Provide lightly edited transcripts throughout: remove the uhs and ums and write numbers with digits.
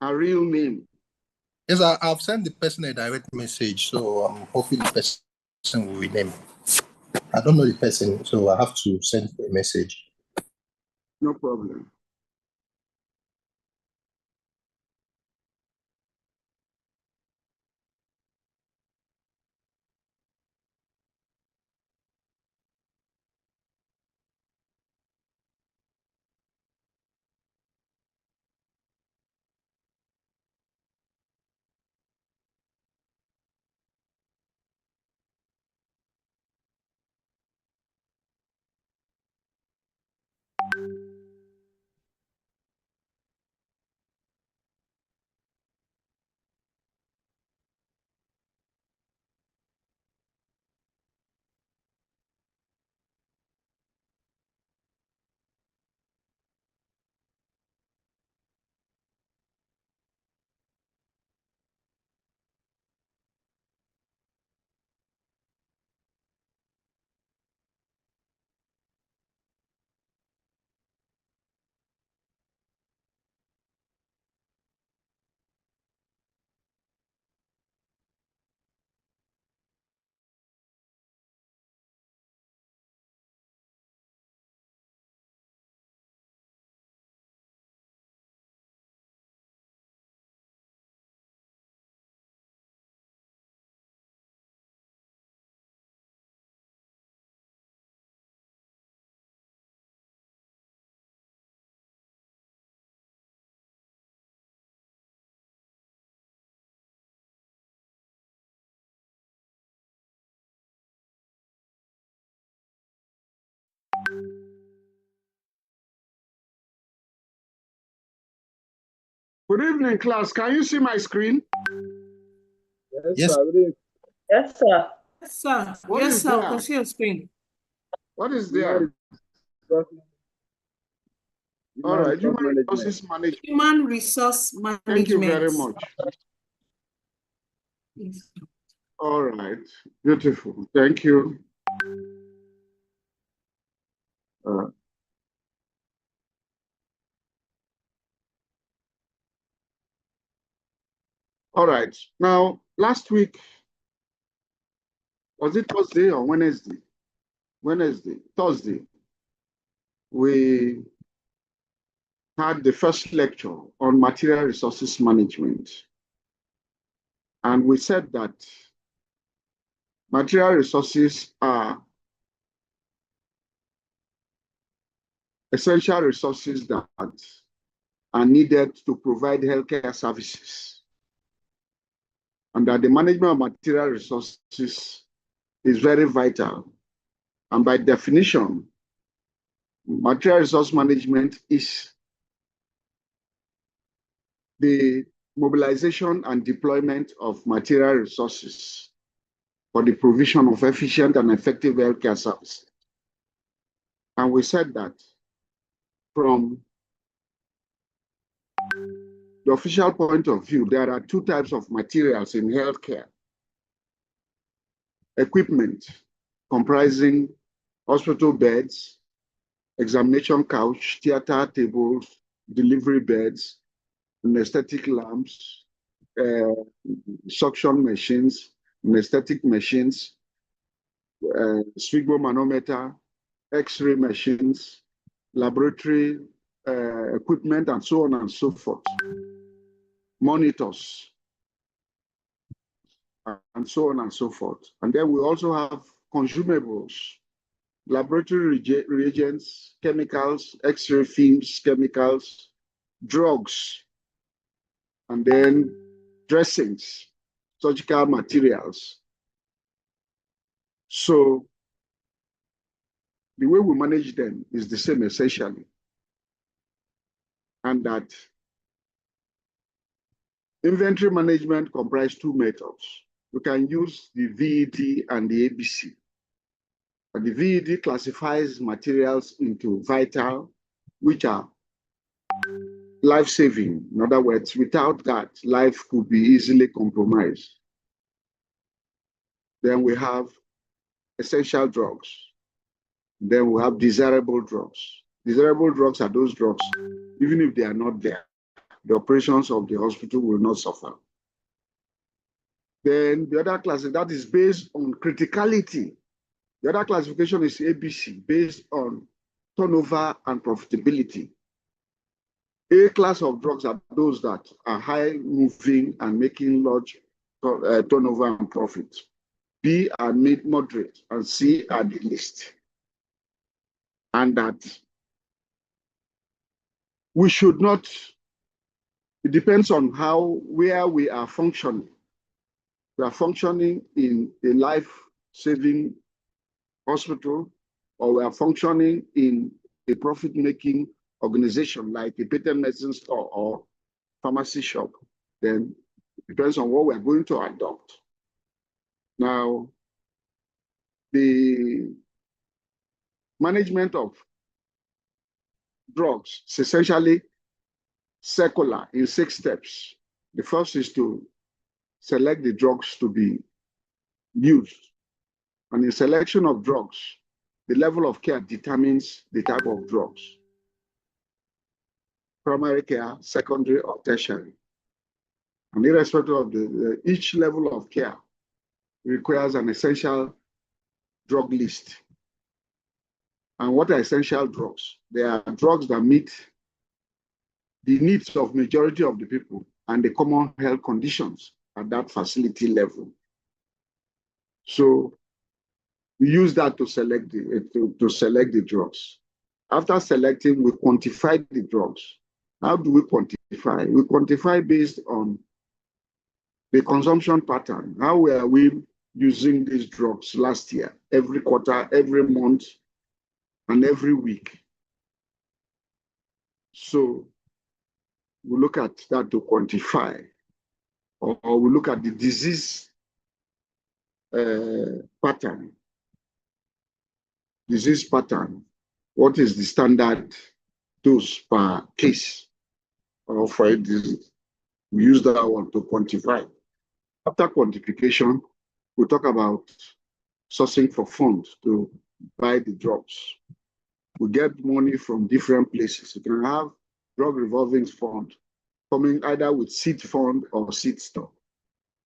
her real name. Yes, I've sent the person a direct message, so hopefully the person will rename. I don't know the person, so I have to send a message. No problem. Good evening, class. Can you see my screen? Yes. Sir. Yes, sir. Yes, sir. What Yes, is sir. there? I can see your screen. What is there? All right, human resources management. Human resource management. Thank you very much. Yes. All right, beautiful. Thank you. All right. Now, last week, was it Thursday or Wednesday? Thursday. We had the first lecture on material resources management. And we said that material resources are essential resources that are needed to provide healthcare services. And that the management of material resources is very vital. And by definition, material resource management is the mobilization and deployment of material resources for the provision of efficient and effective healthcare services. And we said that from the official point of view, there are two types of materials in healthcare. Equipment, comprising hospital beds, examination couch, theater tables, delivery beds, anesthetic lamps, suction machines, anesthetic machines, sphygmomanometer, X-ray machines, laboratory equipment, and so on and so forth. Monitors, and so on and so forth. And then we also have consumables, laboratory reagents, chemicals, X-ray films, chemicals, drugs, and then dressings, surgical materials. So the way we manage them is the same essentially. And that inventory management comprises two methods. We can use the VED and the ABC. And the VED classifies materials into vital, which are life-saving. In other words, without that, life could be easily compromised. Then we have essential drugs. Then we have desirable drugs. Desirable drugs are those drugs, even if they are not there, the operations of the hospital will not suffer. Then the other class, that is based on criticality. The other classification is ABC, based on turnover and profitability. A class of drugs are those that are high moving and making large turnover and profit. B are made moderate, and C are the least. And that we should not, it depends on where we are functioning. We are functioning in a life-saving hospital, or we are functioning in a profit-making organization like a patent medicine store or pharmacy shop. Then it depends on what we are going to adopt. Now, the management of drugs is essentially circular in 6 steps. The first is to select the drugs to be used. And in selection of drugs, the level of care determines the type of drugs. Primary care, secondary, or tertiary. And irrespective of each level of care requires an essential drug list. And what are essential drugs? They are drugs that meet the needs of majority of the people and the common health conditions at that facility level. So we use that to select the drugs. After selecting, we quantify the drugs. How do we quantify? We quantify based on the consumption pattern. How were we using these drugs last year, every quarter, every month, and every week? So we look at that to quantify, or we look at the disease pattern. Disease pattern. What is the standard dose per case or for a disease? We use that one to quantify. After quantification, we talk about sourcing for funds to buy the drugs. We get money from different places. You can have drug revolving fund coming either with seed fund or seed stock.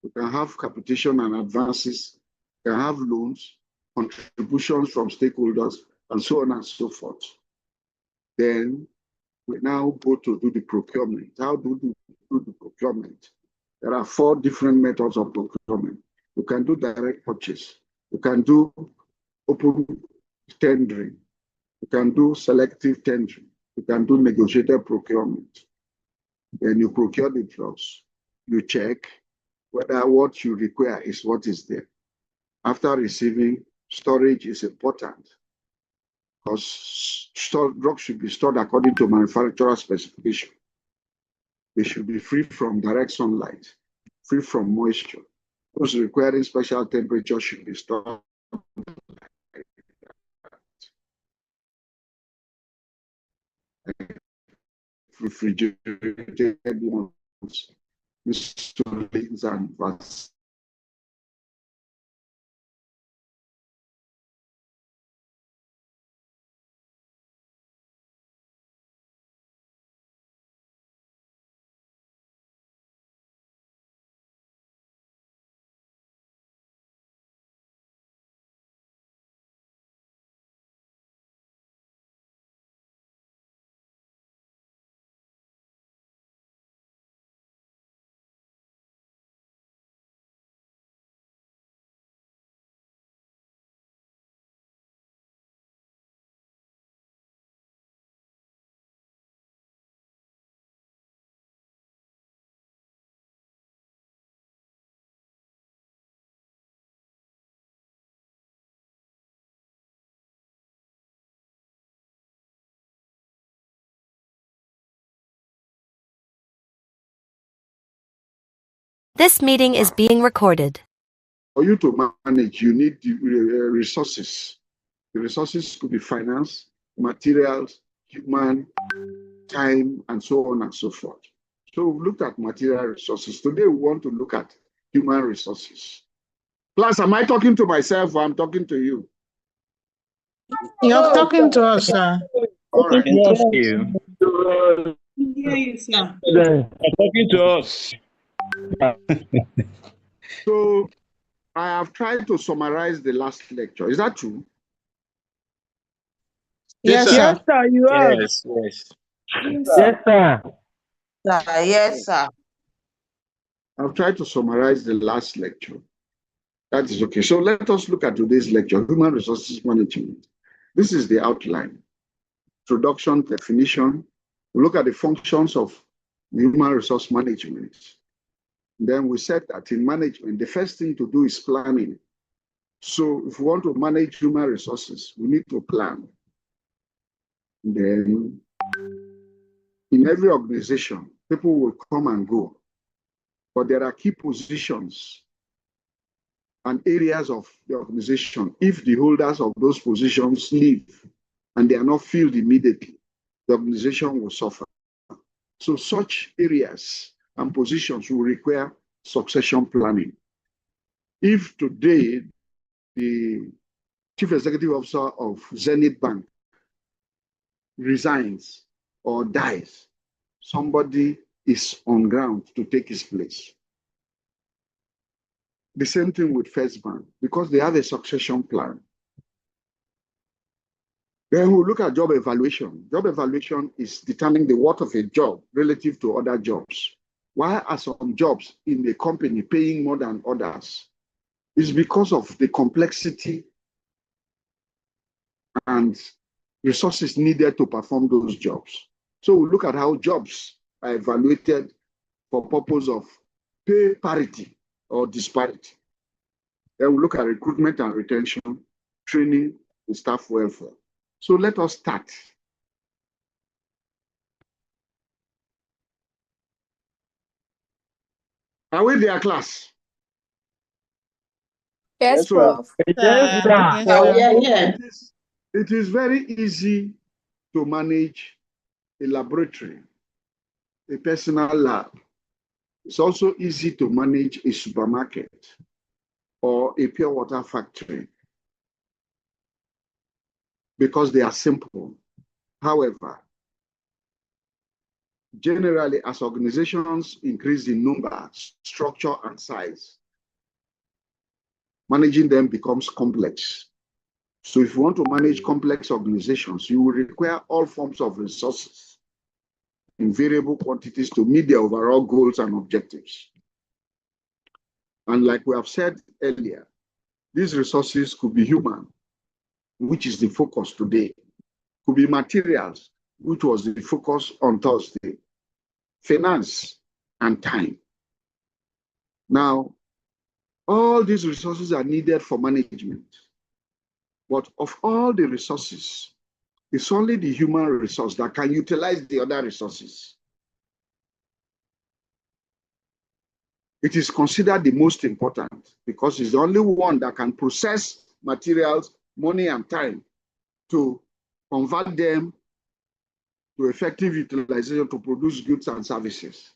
You can have capitation and advances. You can have loans, contributions from stakeholders, and so on and so forth. Then we now go to do the procurement. How do we do the procurement? There are 4 different methods of procurement. You can do direct purchase. You can do open tendering. You can do selective tendering. You can do negotiated procurement. Then you procure the drugs. You check whether what you require is what is there. After receiving, storage is important because drugs should be stored according to manufacturer specification. They should be free from direct sunlight, free from moisture. Those requiring special temperature should be stored. Refrigerated ones, insulins and vaccines. This meeting is being recorded. For you to manage, you need the resources. The resources could be finance, materials, human, time, and so on and so forth. So we've looked at material resources. Today we want to look at human resources. Plus, am I talking to myself or I'm talking to you? You're talking to us, sir. All right. Thank you. hear you, sir. They're talking to us. So I have tried to summarize the last lecture. Is that true? Yes, Yes, sir. sir, you are. Yes, yes, sir. Yes, sir. I've tried to summarize the last lecture. That is okay. So let us look at today's lecture, Human Resources Management. This is the outline. Introduction, definition. We look at the functions of human resource management. Then we said that in management, the first thing to do is planning. So if we want to manage human resources, we need to plan. Then in every organization, people will come and go, but there are key positions and areas of the organization. If the holders of those positions leave and they are not filled immediately, the organization will suffer. So such areas and positions will require succession planning. If today the chief executive officer of Zenith Bank resigns or dies, somebody is on ground to take his place. The same thing with First Bank, because they have a succession plan. Then we look at job evaluation. Job evaluation is determining the worth of a job relative to other jobs. Why are some jobs in the company paying more than others? It's because of the complexity and resources needed to perform those jobs. So we look at how jobs are evaluated for purpose of pay parity or disparity. Then we look at recruitment and retention, training, and staff welfare. So let us start. Are we there, class? Yes, So, Prof. Yes, sir. Yeah. it is very easy to manage a laboratory, a personal lab. It's also easy to manage a supermarket or a pure water factory because they are simple. However, generally, as organizations increase in number, structure, and size, managing them becomes complex. So if you want to manage complex organizations, you will require all forms of resources in variable quantities to meet their overall goals and objectives. And like we have said earlier, these resources could be human, which is the focus today, could be materials, which was the focus on Thursday, finance, and time. Now, all these resources are needed for management. But of all the resources, it's only the human resource that can utilize the other resources. It is considered the most important because it's the only one that can process materials, money, and time to convert them to effective utilization to produce goods and services.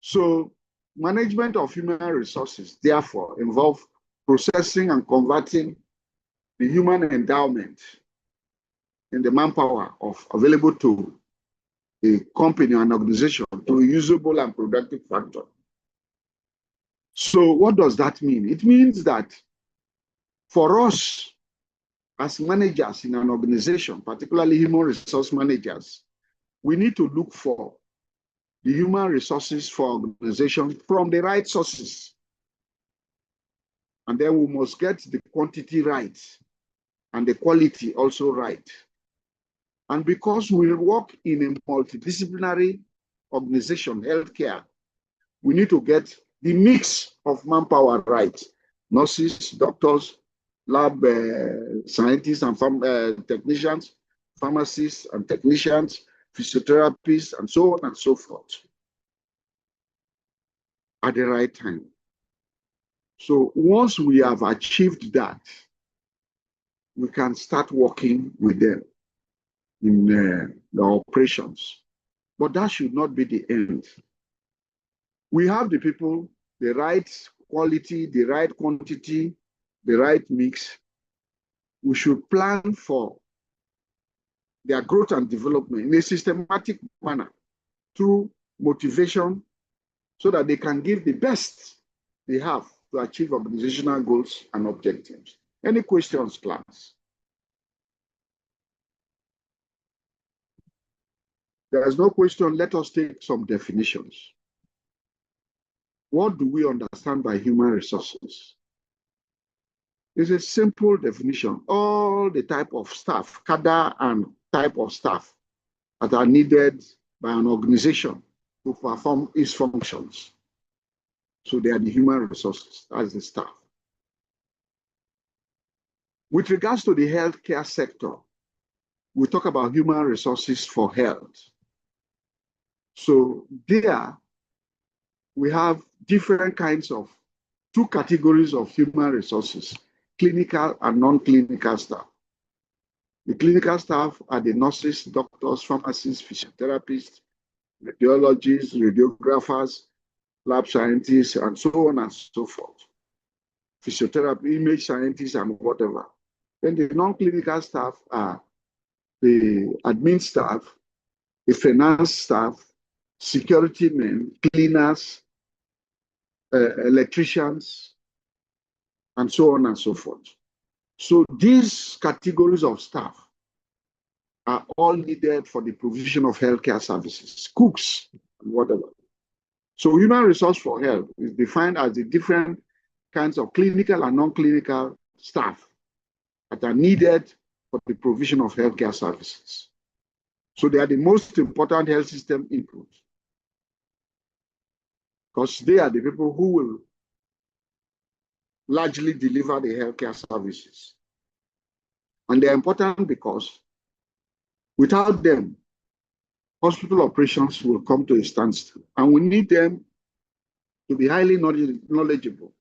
So management of human resources, therefore, involve processing and converting the human endowment in the manpower available to a company or an organization to a usable and productive factor. So what does that mean? It means that for us as managers in an organization, particularly human resource managers, we need to look for the human resources for organization from the right sources. And then we must get the quantity right and the quality also right. And because we work in a multidisciplinary organization, healthcare, we need to get the mix of manpower right. Nurses, doctors, lab scientists and technicians, pharmacists and technicians, physiotherapists, and so on and so forth at the right time. So once we have achieved that, we can start working with them in the operations. But that should not be the end. We have the people, the right quality, the right quantity, the right mix. We should plan for their growth and development in a systematic manner through motivation so that they can give the best they have to achieve organizational goals and objectives. Any questions, class? There is no question. Let us take some definitions. What do we understand by human resources? It's a simple definition. All the type of staff, cadre and type of staff that are needed by an organization to perform its functions. So they are the human resources, that's the staff. With regards to the healthcare sector, we talk about human resources for health. So there, we have different kinds of two categories of human resources, clinical and non-clinical staff. The clinical staff are the nurses, doctors, pharmacists, physiotherapists, radiologists, radiographers, lab scientists, and so on and so forth. Physiotherapy, image scientists, and whatever. Then the non-clinical staff are the admin staff, the finance staff, security men, cleaners, electricians, and so on and so forth. So these categories of staff are all needed for the provision of healthcare services, cooks, and whatever. So human resource for health is defined as the different kinds of clinical and non-clinical staff that are needed for the provision of healthcare services. So they are the most important health system input because they are the people who will largely deliver the healthcare services. And they're important because without them, hospital operations will come to a standstill. And we need them to be highly knowledgeable,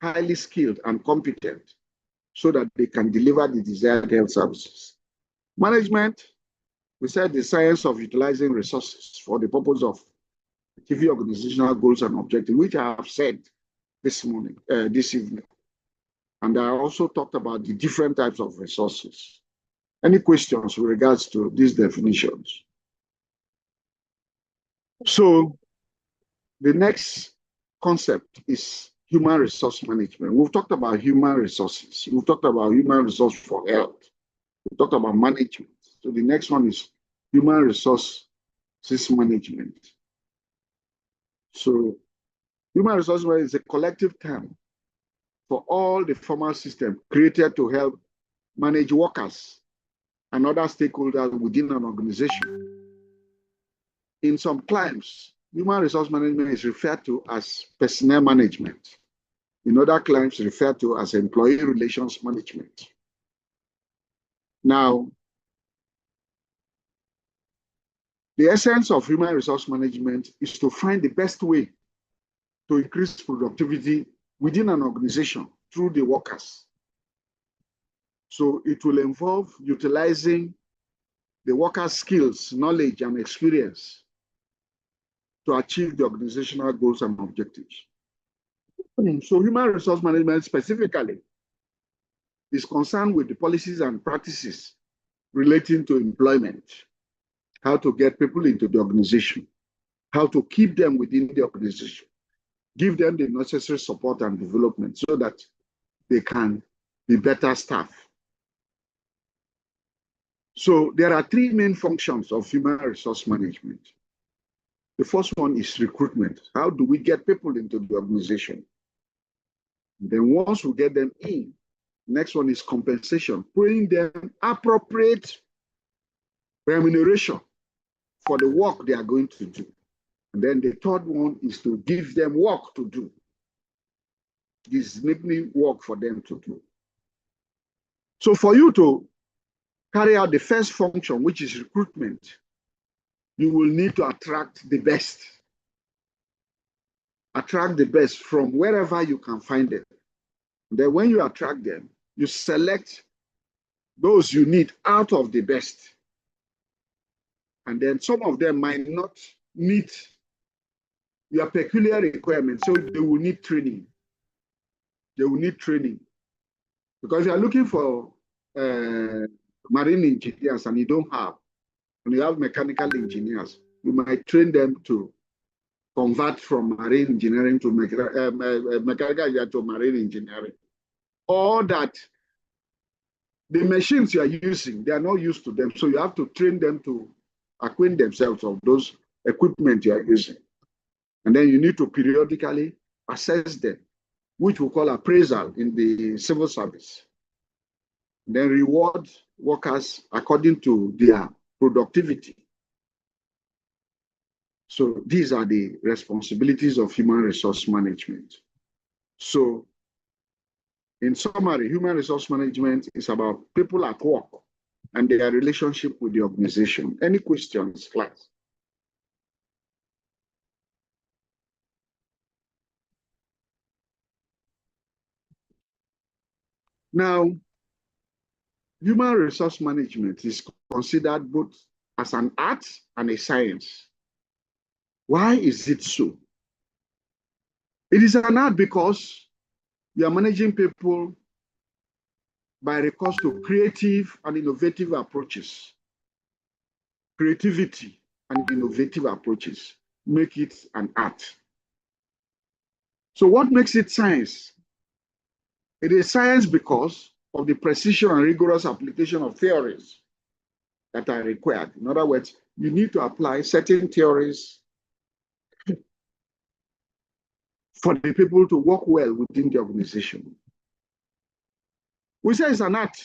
highly skilled and competent so that they can deliver the desired health services. Management, we said the science of utilizing resources for the purpose of achieving organizational goals and objectives, which I have said this evening. And I also talked about the different types of resources. Any questions with regards to these definitions? So the next concept is human resource management. We've talked about human resources. We've talked about human resource for health. We've talked about management. So the next one is human resources management. So human resource management is a collective term for all the formal systems created to help manage workers and other stakeholders within an organization. In some climes, human resource management is referred to as personnel management. In other climes, referred to as employee relations management. Now, the essence of human resource management is to find the best way to increase productivity within an organization through the workers. So it will involve utilizing the workers' skills, knowledge, and experience to achieve the organizational goals and objectives. So human resource management specifically is concerned with the policies and practices relating to employment, how to get people into the organization, how to keep them within the organization, give them the necessary support and development so that they can be better staff. So there are three main functions of human resource management. The first one is recruitment. How do we get people into the organization? Then once we get them in, next one is compensation, paying them appropriate remuneration for the work they are going to do. And then the third one is to give them work to do. This making work for them to do. So for you to carry out the first function, which is recruitment, you will need to attract the best. Attract the best from wherever you can find them. Then when you attract them, you select those you need out of the best. And then some of them might not meet your peculiar requirements, so they will need training. They will need training. Because you are looking for marine engineers and you don't have, When you have mechanical engineers, you might train them to convert from marine engineering to mechanical engineering to marine engineering. Or that the machines you are using, they are not used to them. So you have to train them to acquaint themselves of those equipment you are using. And then you need to periodically assess them, which we call appraisal in the civil service. Then reward workers according to their productivity. So these are the responsibilities of human resource management. So in summary, human resource management is about people at work and their relationship with the organization. Any questions, class? Now, human resource management is considered both as an art and a science. Why is it so? It is an art because you are managing people by recourse to creative and innovative approaches. Creativity and innovative approaches make it an art. So what makes it science? It is science because of the precision and rigorous application of theories that are required. In other words, you need to apply certain theories for the people to work well within the organization. We say it's an art.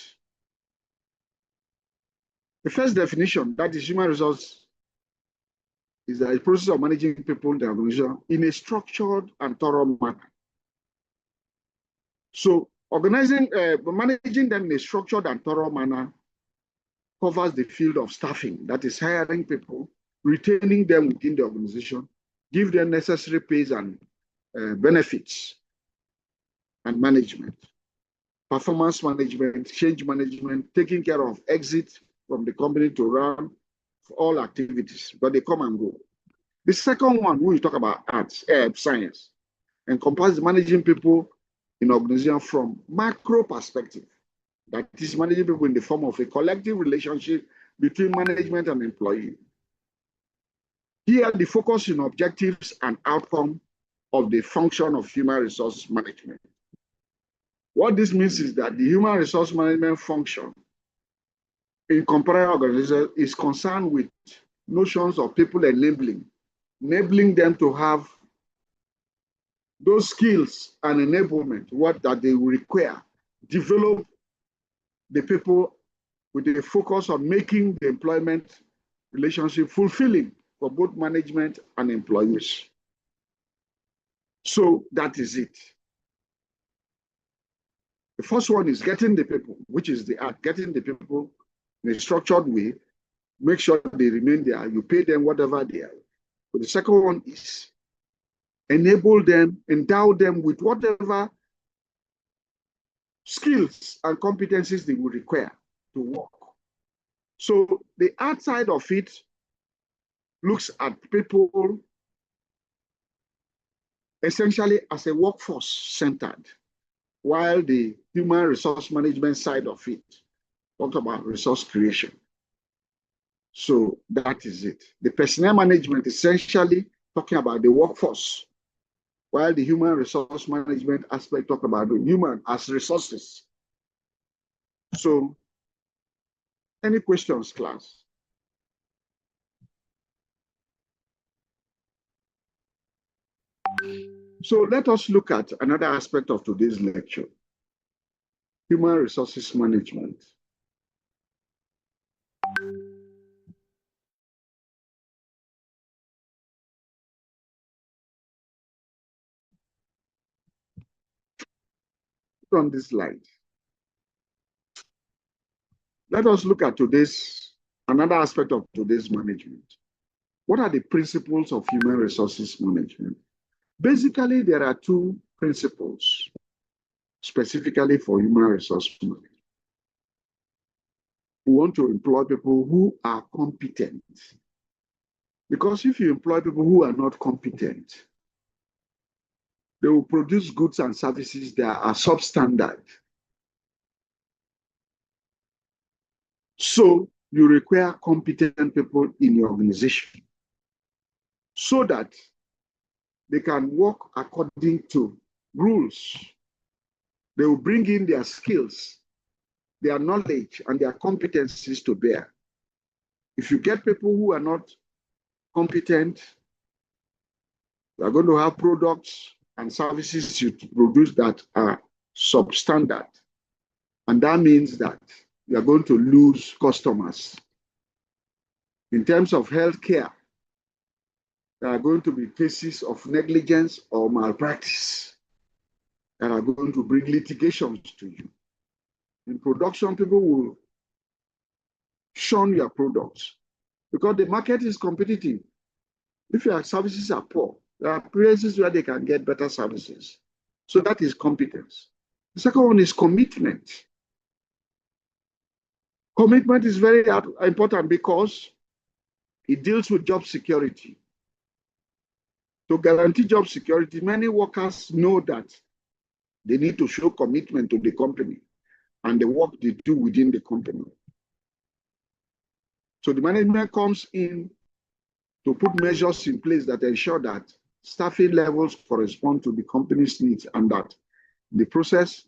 The first definition, that is human resource, is the process of managing people in the organization in a structured and thorough manner. So managing them in a structured and thorough manner covers the field of staffing, that is hiring people, retaining them within the organization, give them necessary pays and benefits, and management, performance management, change management, taking care of exit from the company to run all activities, but they come and go. The second one, when we talk about arts, science, encompasses managing people in organization from macro perspective. That is managing people in the form of a collective relationship between management and employee. Here, the focus on objectives and outcome of the function of human resource management. What this means is that the human resource management function in comparable organizations is concerned with notions of people enabling them to have those skills and enablement, what that they will require, develop the people with a focus on making the employment relationship fulfilling for both management and employees. So that is it. The first one is getting the people, which is the art, getting the people in a structured way, make sure they remain there, you pay them whatever they are. But the second one is enable them, endow them with whatever skills and competencies they will require to work. So the art side of it looks at people essentially as a workforce centered, while the human resource management side of it talks about resource creation. So that is it. The personnel management essentially talking about the workforce, while the human resource management aspect talk about the human as resources. So any questions, class? So let us look at another aspect of today's lecture, human resources management. On this slide, let us look at another aspect of today's management. What are the principles of human resources management? Basically, there are two principles specifically for human resource management. We want to employ people who are competent. Because if you employ people who are not competent, they will produce goods and services that are substandard. So you require competent people in your organization so that they can work according to rules. They will bring in their skills, their knowledge, and their competencies to bear. If you get people who are not competent, you are going to have products and services you produce that are substandard. And that means that you are going to lose customers. In terms of healthcare, there are going to be cases of negligence or malpractice that are going to bring litigations to you. In production, people will shun your products because the market is competitive. If your services are poor, there are places where they can get better services. So that is competence. The second one is commitment. Commitment is very important because it deals with job security. To guarantee job security, many workers know that they need to show commitment to the company and the work they do within the company. So the management comes in to put measures in place that ensure that staffing levels correspond to the company's needs and that the process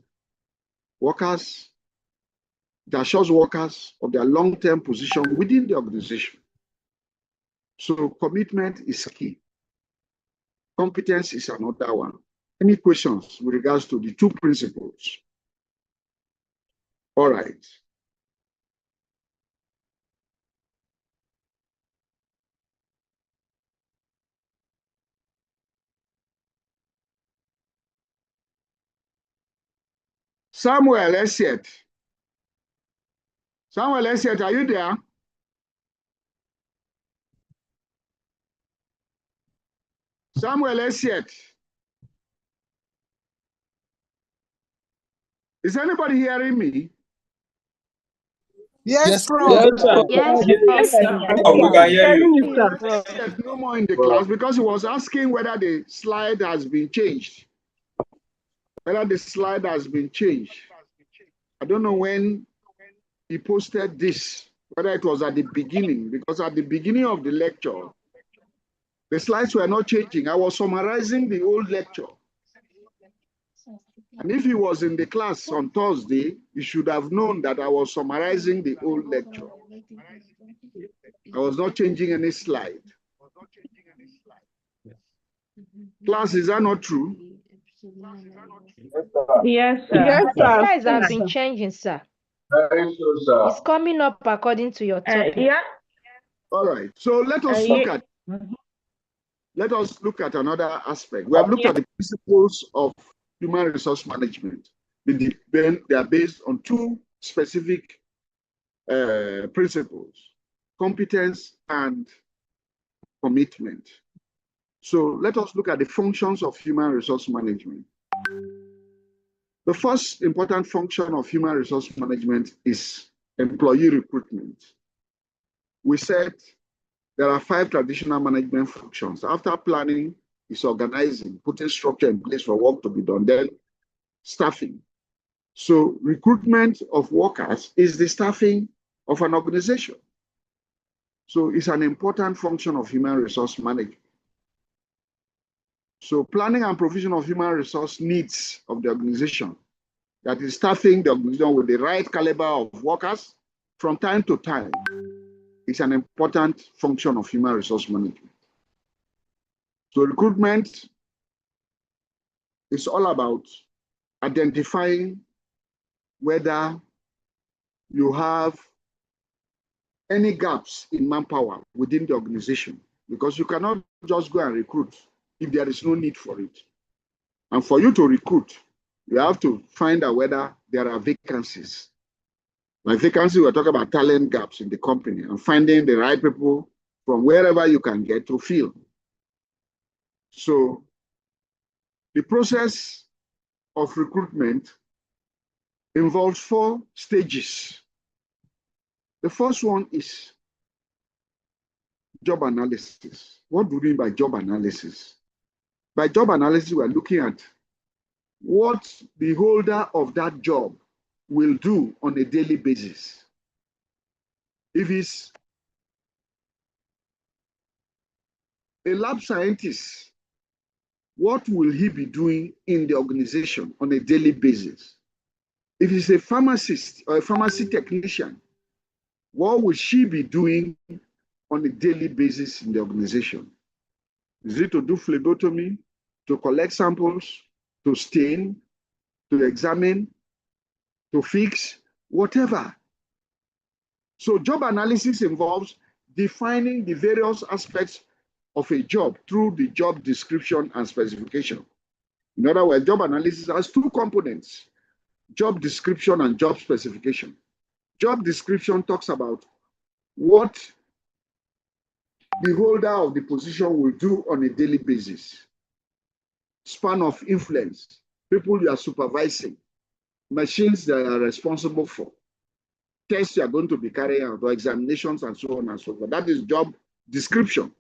workers, that assures workers of their long-term position within the organization. So commitment is key. Competence is another one. Any questions with regards to the two principles? All right. Samuel Esiet. Samuel Esiet, are you there? Samuel Esiet. Is anybody hearing me? Yes, Prof. Yes, sir. Yes. Yes, sir. Oh, we can hear you. Yes, no more in the class because he was asking whether the slide has been changed. Whether the slide has been changed. I don't know when he posted this, whether it was at the beginning, because at the beginning of the lecture, the slides were not changing. I was summarizing the old lecture. And if he was in the class on Thursday, he should have known that I was summarizing the old lecture. I was not changing any slide. Class, is that not true? Yes, sir. Yes, The sir. slides have been changing, sir. Very true, sir. It's coming up according to your topic. Yeah. All right. So let us look at another aspect. We have looked at the principles of human resource management. They are based on two specific principles: competence and commitment. So let us look at the functions of human resource management. The first important function of human resource management is employee recruitment. We said there are 5 traditional management functions. After planning is organizing, putting structure in place for work to be done, then staffing. So recruitment of workers is the staffing of an organization. So it's an important function of human resource management. So planning and provision of human resource needs of the organization, that is staffing the organization with the right caliber of workers from time to time, is an important function of human resource management. So recruitment is all about identifying whether you have any gaps in manpower within the organization, because you cannot just go and recruit if there is no need for it. And for you to recruit, you have to find out whether there are vacancies. Like vacancy, we're talking about talent gaps in the company and finding the right people from wherever you can get to fill. So the process of recruitment involves 4 stages. The first one is job analysis. What do we mean by job analysis? By job analysis, we're looking at what the holder of that job will do on a daily basis. If he's a lab scientist, what will he be doing in the organization on a daily basis? If he's a pharmacist or a pharmacy technician, what will she be doing on a daily basis in the organization? Is it to do phlebotomy, to collect samples, to stain, to examine, to fix, whatever? So job analysis involves defining the various aspects of a job through the job description and specification. In other words, job analysis has two components: job description and job specification. Job description talks about what the holder of the position will do on a daily basis. Span of influence, people you are supervising, machines that you are responsible for, tests you are going to be carrying out, or examinations, and so on and so forth. That is job description.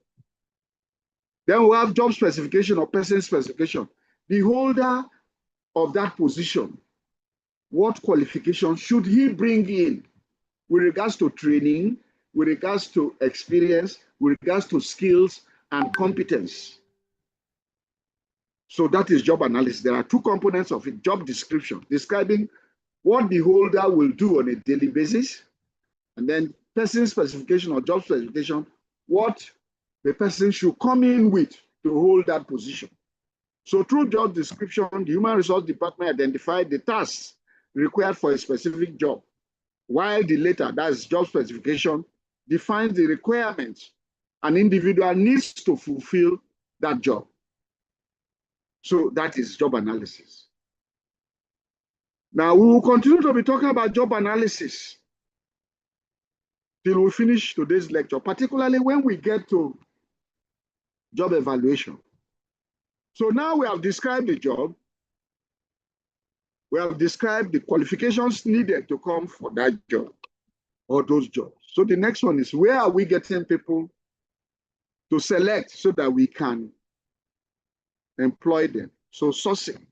Then we have job specification or person specification. The holder of that position, what qualifications should he bring in with regards to training, with regards to experience, with regards to skills and competence? So that is job analysis. There are two components of it: job description, describing what the holder will do on a daily basis, and then person specification or job specification, what the person should come in with to hold that position. So through job description, the human resource department identified the tasks required for a specific job, while the latter, that's job specification, defines the requirements an individual needs to fulfill that job. So that is job analysis. Now, we will continue to be talking about job analysis till we finish today's lecture, particularly when we get to job evaluation. So now we have described the job. We have described the qualifications needed to come for that job or those jobs. So the next one is, where are we getting people to select so that we can employ them? So sourcing,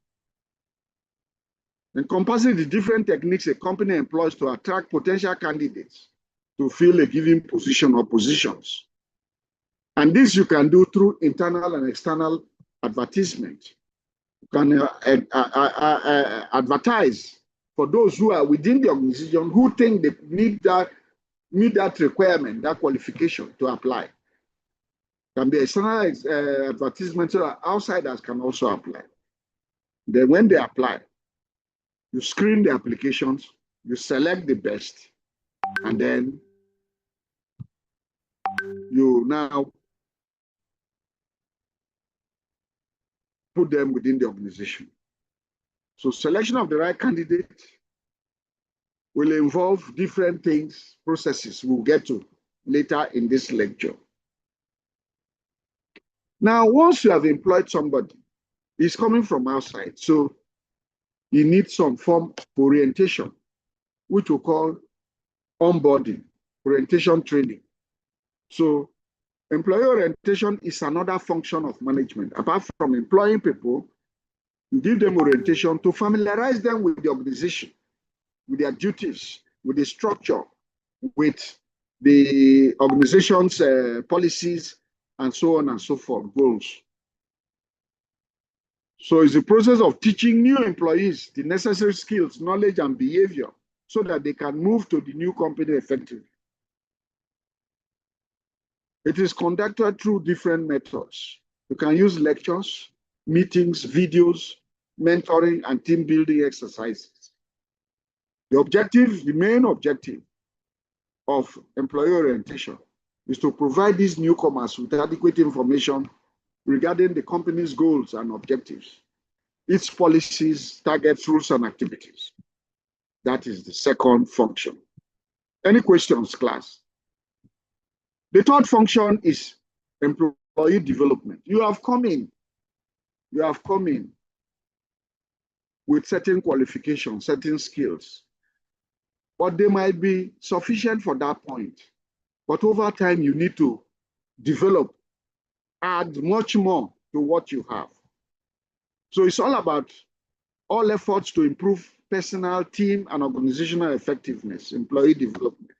encompassing the different techniques a company employs to attract potential candidates to fill a given position or positions. And this you can do through internal and external advertisement. You can advertise for those who are within the organization who think they meet that requirement, that qualification to apply. It can be external advertisement so that outsiders can also apply. Then when they apply, you screen the applications, you select the best, and then you now put them within the organization. So selection of the right candidate will involve different things, processes we'll get to later in this lecture. Now, once you have employed somebody, he's coming from outside, so you need some form of orientation, which we call onboarding, orientation training. So employee orientation is another function of management. Apart from employing people, you give them orientation to familiarize them with the organization, with their duties, with the structure, with the organization's policies, and so on and so forth, goals. So it's a process of teaching new employees the necessary skills, knowledge, and behavior so that they can move to the new company effectively. It is conducted through different methods. You can use lectures, meetings, videos, mentoring, and team building exercises. The main objective of employee orientation is to provide these newcomers with adequate information regarding the company's goals and objectives, its policies, targets, rules, and activities. That is the second function. Any questions, class? The third function is employee development. You have come in with certain qualifications, certain skills, but they might be sufficient for that point. But over time, you need to develop, add much more to what you have. So it's all about all efforts to improve personal, team, and organizational effectiveness, employee development.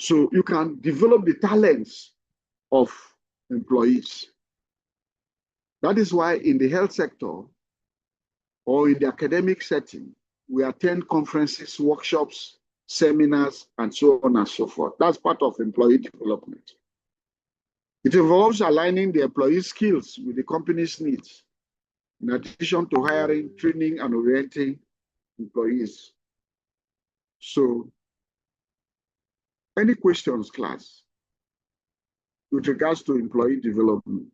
So you can develop the talents of employees. That is why in the health sector or in the academic setting, we attend conferences, workshops, seminars, and so on and so forth. That's part of employee development. It involves aligning the employee skills with the company's needs, in addition to hiring, training, and orienting employees. So, any questions, class, with regards to employee development?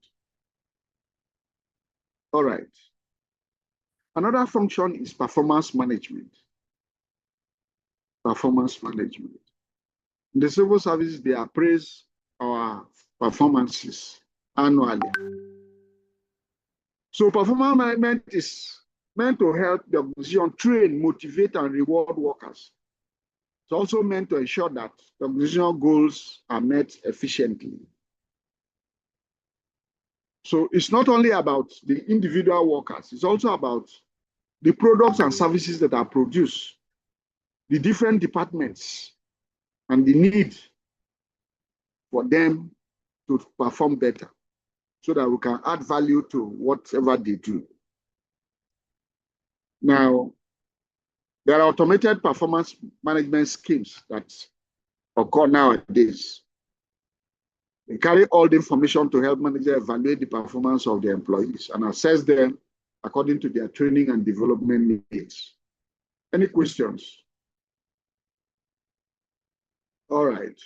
All right. Another function is performance management. Performance management. In the civil service, they appraise our performances annually. So performance management is meant to help the organization train, motivate, and reward workers. It's also meant to ensure that the organizational goals are met efficiently. So it's not only about the individual workers, it's also about the products and services that are produced, the different departments, and the need for them to perform better so that we can add value to whatever they do. Now, there are automated performance management schemes that occur nowadays. They carry all the information to help managers evaluate the performance of their employees and assess them according to their training and development needs. Any questions? All right.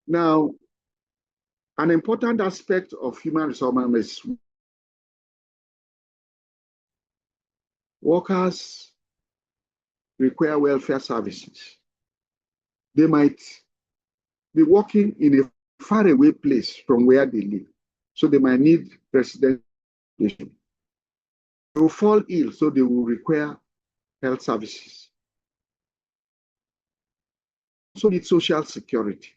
Now, an important aspect of human resource management is workers require welfare services. They might be working in a faraway place from where they live, so they might need residential. They will fall ill, so they will require health services. Also need social security.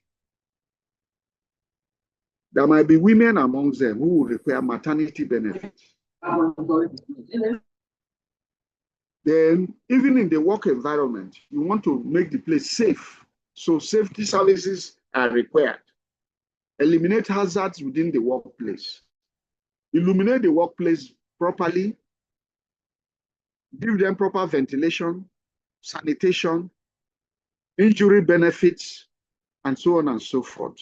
There might be women among them who will require maternity benefits. Then, even in the work environment, you want to make the place safe. So safety services are required. Eliminate hazards within the workplace. Illuminate the workplace properly. Give them proper ventilation, sanitation, injury benefits, and so on and so forth.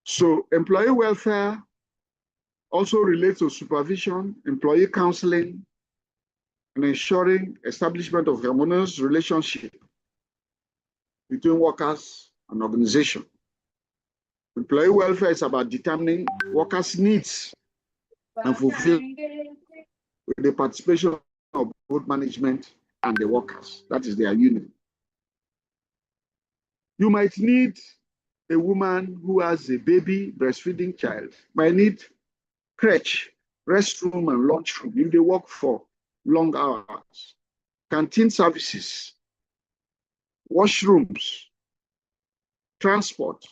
So employee welfare also relates to supervision, employee counseling, and ensuring establishment of harmonious relationship between workers and organization. Employee welfare is about determining workers' needs and fulfilling with the participation of both management and the workers. That is their union. You might need a woman who has a baby breastfeeding child, might need crèche, restroom, and lunchroom if they work for long hours, canteen services, washrooms, transport.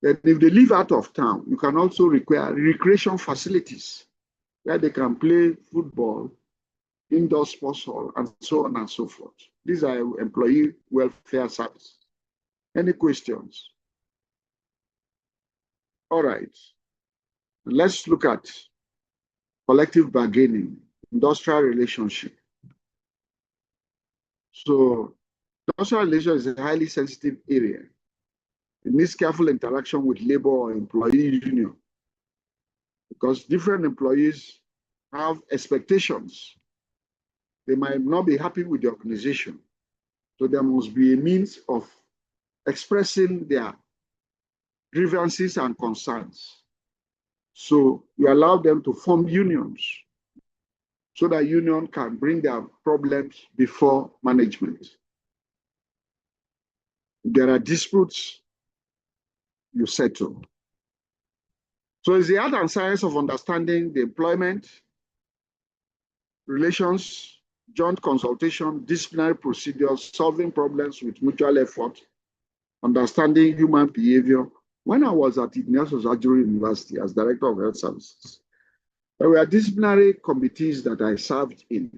Then if they live out of town, you can also require recreation facilities where they can play football, indoor sports hall, and so on and so forth. These are employee welfare services. Any questions? All right. Let's look at collective bargaining, industrial relationship. So industrial relations is a highly sensitive area. It needs careful interaction with labor or employee union because different employees have expectations. They might not be happy with the organization. So there must be a means of expressing their grievances and concerns. So you allow them to form unions so that union can bring their problems before management. If there are disputes, you settle. So it's the art and science of understanding the employment, relations, joint consultation, disciplinary procedures, solving problems with mutual effort, understanding human behavior. When I was at Ignatius Ajuru University as Director of Health Services, there were disciplinary committees that I served in.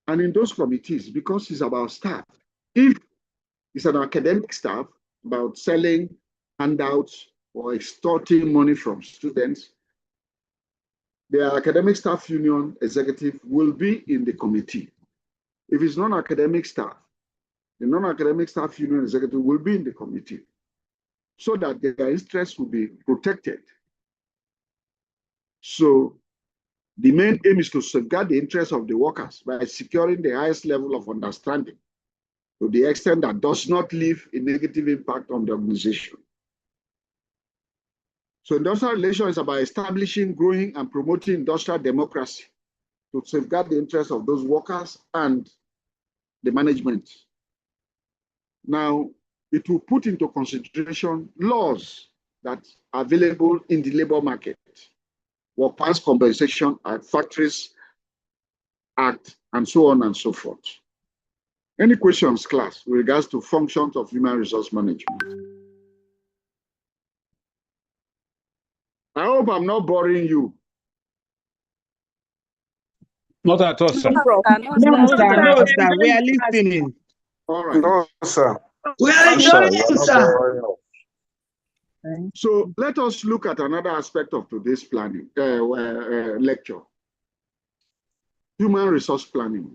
And in those committees, because it's about staff, if it's an academic staff about selling handouts or extorting money from students, the academic staff union executive will be in the committee. If it's non-academic staff, the non-academic staff union executive will be in the committee so that their interests will be protected. So the main aim is to safeguard the interests of the workers by securing the highest level of understanding to the extent that does not leave a negative impact on the organization. So industrial relations is about establishing, growing, and promoting industrial democracy to safeguard the interests of those workers and the management. Now, it will put into consideration laws that are available in the labor market, Workers' Compensation Act, Factories Act, and so on and so forth. Any questions, class, with regards to functions of human resource management? I hope I'm not boring you. Not at all, sir. No, No, sir. No, sir. We are listening. All right. No, sir. We are enjoying you are you, not sir. boring us. So let us look at another aspect of today's planning lecture. Human resource planning.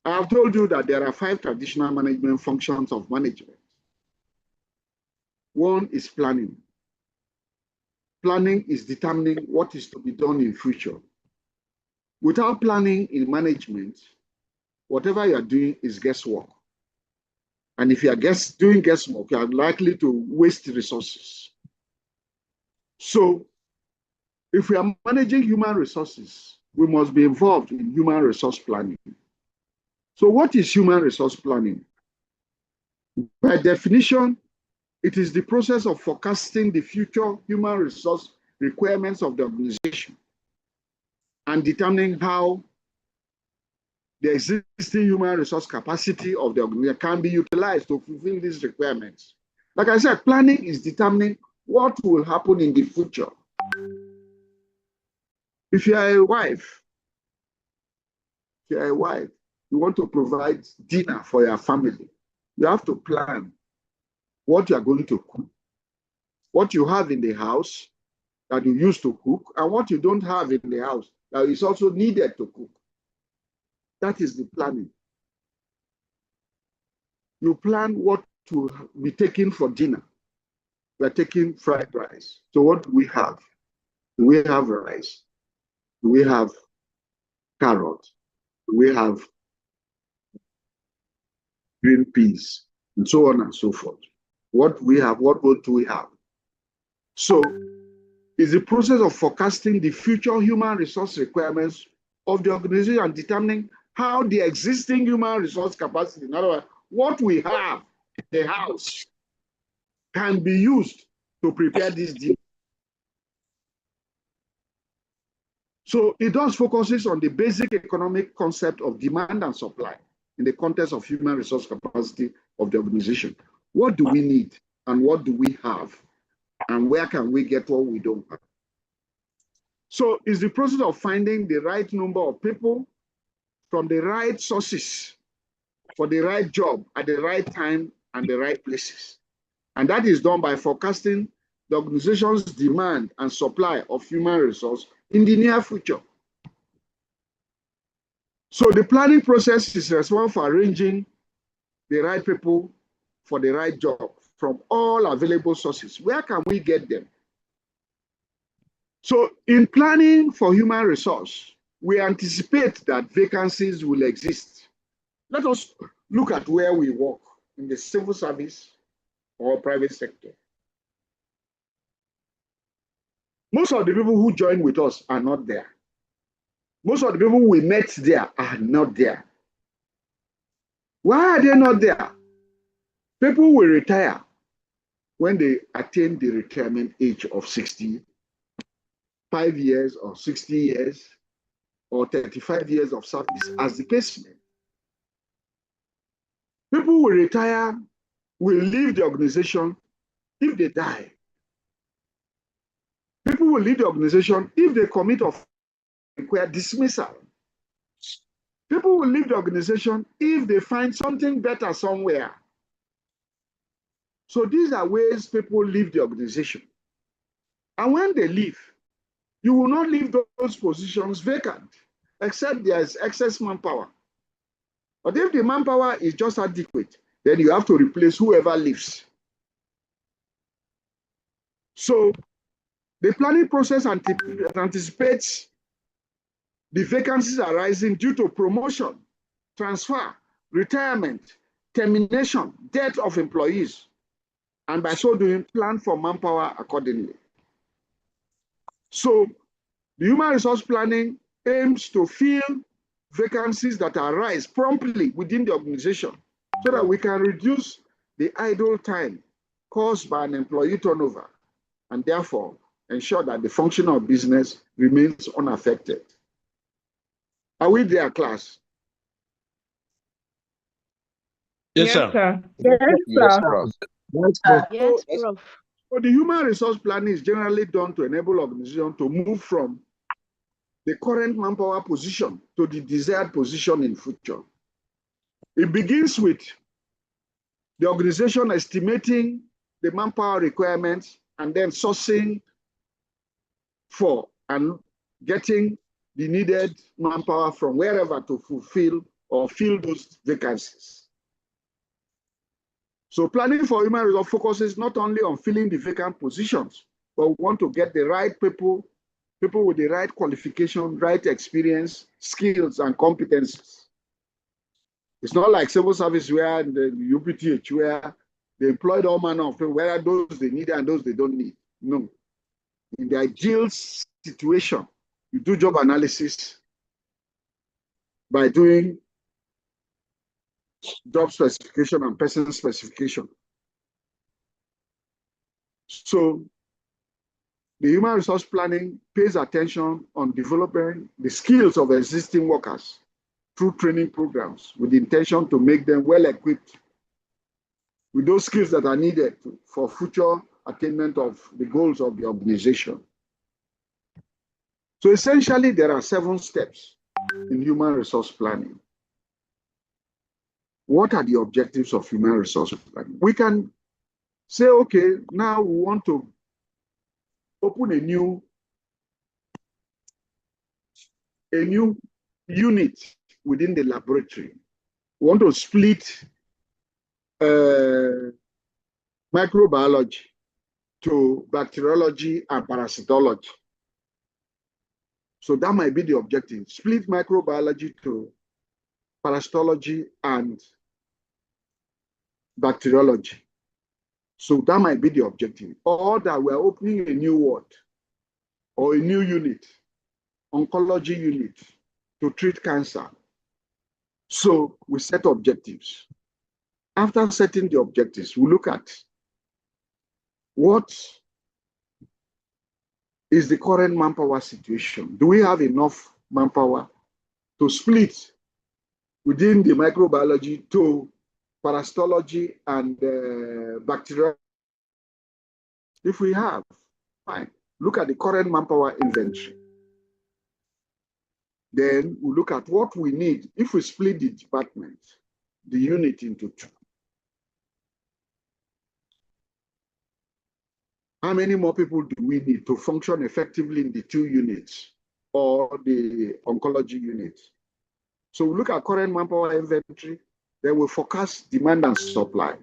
I have told you that there are 5 traditional management functions of management. One is planning. Planning is determining what is to be done in future. Without planning in management, whatever you are doing is guesswork. And if you are doing guesswork, you are likely to waste resources. So if we are managing human resources, we must be involved in human resource planning. So what is human resource planning? By definition, it is the process of forecasting the future human resource requirements of the organization and determining how the existing human resource capacity of the organization can be utilized to fulfill these requirements. Like I said, planning is determining what will happen in the future. If you are a wife, you want to provide dinner for your family, you have to plan what you are going to cook, what you have in the house that you use to cook, and what you don't have in the house that is also needed to cook. That is the planning. You plan what to be taken for dinner. We are taking fried rice. So what do we have? Do we have rice? Do we have carrot? Do we have green peas? And so on and so forth. What we have, what do we have? So it's the process of forecasting the future human resource requirements of the organization and determining how the existing human resource capacity, in other words, what we have in the house, can be used to prepare this dinner. So it does focuses on the basic economic concept of demand and supply in the context of human resource capacity of the organization. What do we need and what do we have? And where can we get what we don't have? So it's the process of finding the right number of people from the right sources for the right job at the right time and the right places. And that is done by forecasting the organization's demand and supply of human resource in the near future. So the planning process is responsible for arranging the right people for the right job from all available sources. Where can we get them? So in planning for human resource, we anticipate that vacancies will exist. Let us look at where we work in the civil service or private sector. Most of the people who join with us are not there. Most of the people we met there are not there. Why are they not there? People will retire when they attain the retirement age of 65 years or 60 years or 35 years of service, as the case may be. People will retire, will leave the organization if they die. People will leave the organization if they commit or require dismissal. People will leave the organization if they find something better somewhere. So these are ways people leave the organization. And when they leave, you will not leave those positions vacant, except there is excess manpower. But if the manpower is just adequate, then you have to replace whoever leaves. So the planning process anticipates the vacancies arising due to promotion, transfer, retirement, termination, death of employees, and by so doing, plan for manpower accordingly. So the human resource planning aims to fill vacancies that arise promptly within the organization so that we can reduce the idle time caused by an employee turnover and therefore ensure that the function of business remains unaffected. Are we there, class? Yes, sir. Yes, Prof. Yes, Prof. So the human resource planning is generally done to enable organizations to move from the current manpower position to the desired position in future. It begins with the organization estimating the manpower requirements and then sourcing for and getting the needed manpower from wherever to fulfill or fill those vacancies. So planning for human resource focuses not only on filling the vacant positions, but we want to get the right people with the right qualification, right experience, skills, and competencies. It's not like civil service where the UPTH where they employed all manner of people, whether those they need and those they don't need. No. In the ideal situation, you do job analysis by doing job specification and person specification. So the human resource planning pays attention on developing the skills of existing workers through training programs with the intention to make them well equipped with those skills that are needed for future attainment of the goals of the organization. So essentially, there are 7 steps in human resource planning. What are the objectives of human resource planning? We can say, okay, now we want to open a new unit within the laboratory. We want to split microbiology to bacteriology and parasitology. So that might be the objective. Split microbiology to parasitology and bacteriology. So that might be the objective. Or that we're opening a new ward or a new unit, oncology unit, to treat cancer. So we set objectives. After setting the objectives, we look at what is the current manpower situation. Do we have enough manpower to split within the microbiology to parasitology and bacteriology? If we have, fine. Look at the current manpower inventory. Then we look at what we need if we split the department, the unit into 2. How many more people do we need to function effectively in the 2 units or the oncology unit? So we look at current manpower inventory, then we forecast demand and supply,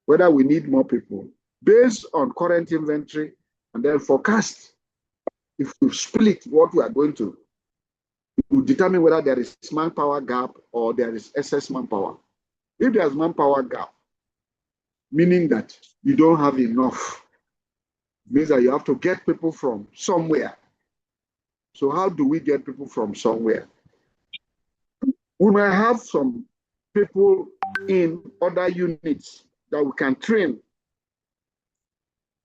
whether we need more people based on current inventory, and then forecast if we split what we are going to. We determine whether there is manpower gap or there is excess manpower. If there's manpower gap, meaning that you don't have enough, means that you have to get people from somewhere. So how do we get people from somewhere? We may have some people in other units that we can train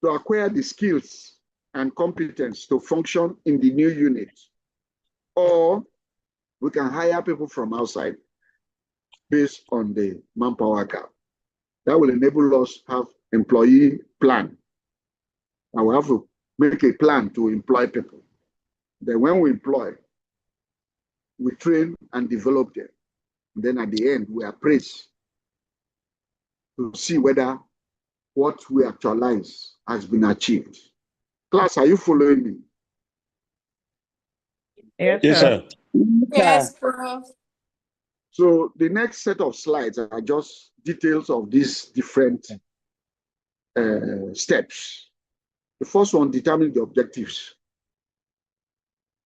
to acquire the skills and competence to function in the new unit. Or we can hire people from outside based on the manpower gap. That will enable us to have employee plan. And we have to make a plan to employ people. Then when we employ, we train and develop them. And then at the end, we appraise to see whether what we actualize has been achieved. Class, are you following me? Yes, sir. Yes, Prof. So the next set of slides are just details of these different steps. The first one, determine the objectives.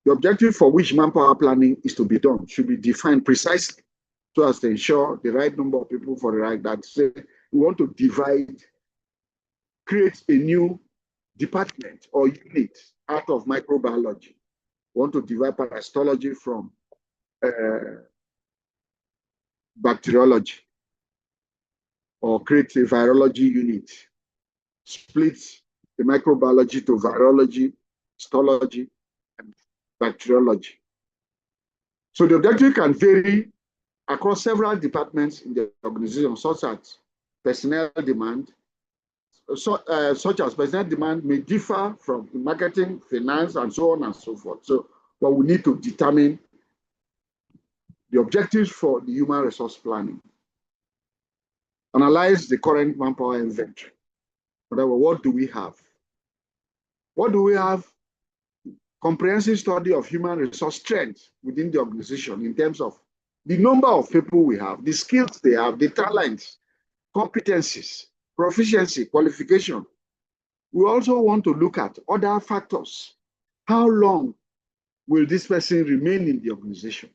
The objective for which manpower planning is to be done should be defined precisely so as to ensure the right number of people for the right that say we want to divide, create a new department or unit out of microbiology. We want to divide parasitology from bacteriology, or create a virology unit, split the microbiology to virology, histology, and bacteriology. So the objective can vary across several departments in the organization, such as personnel demand. Such as personnel demand may differ from marketing, finance, and so on and so forth. So, but we need to determine the objectives for the human resource planning. Analyze the current manpower inventory. Whatever, what do we have? What do we have? Comprehensive study of human resource strength within the organization in terms of the number of people we have, the skills they have, the talents, competencies, proficiency, qualification. We also want to look at other factors. How long will this person remain in the organization?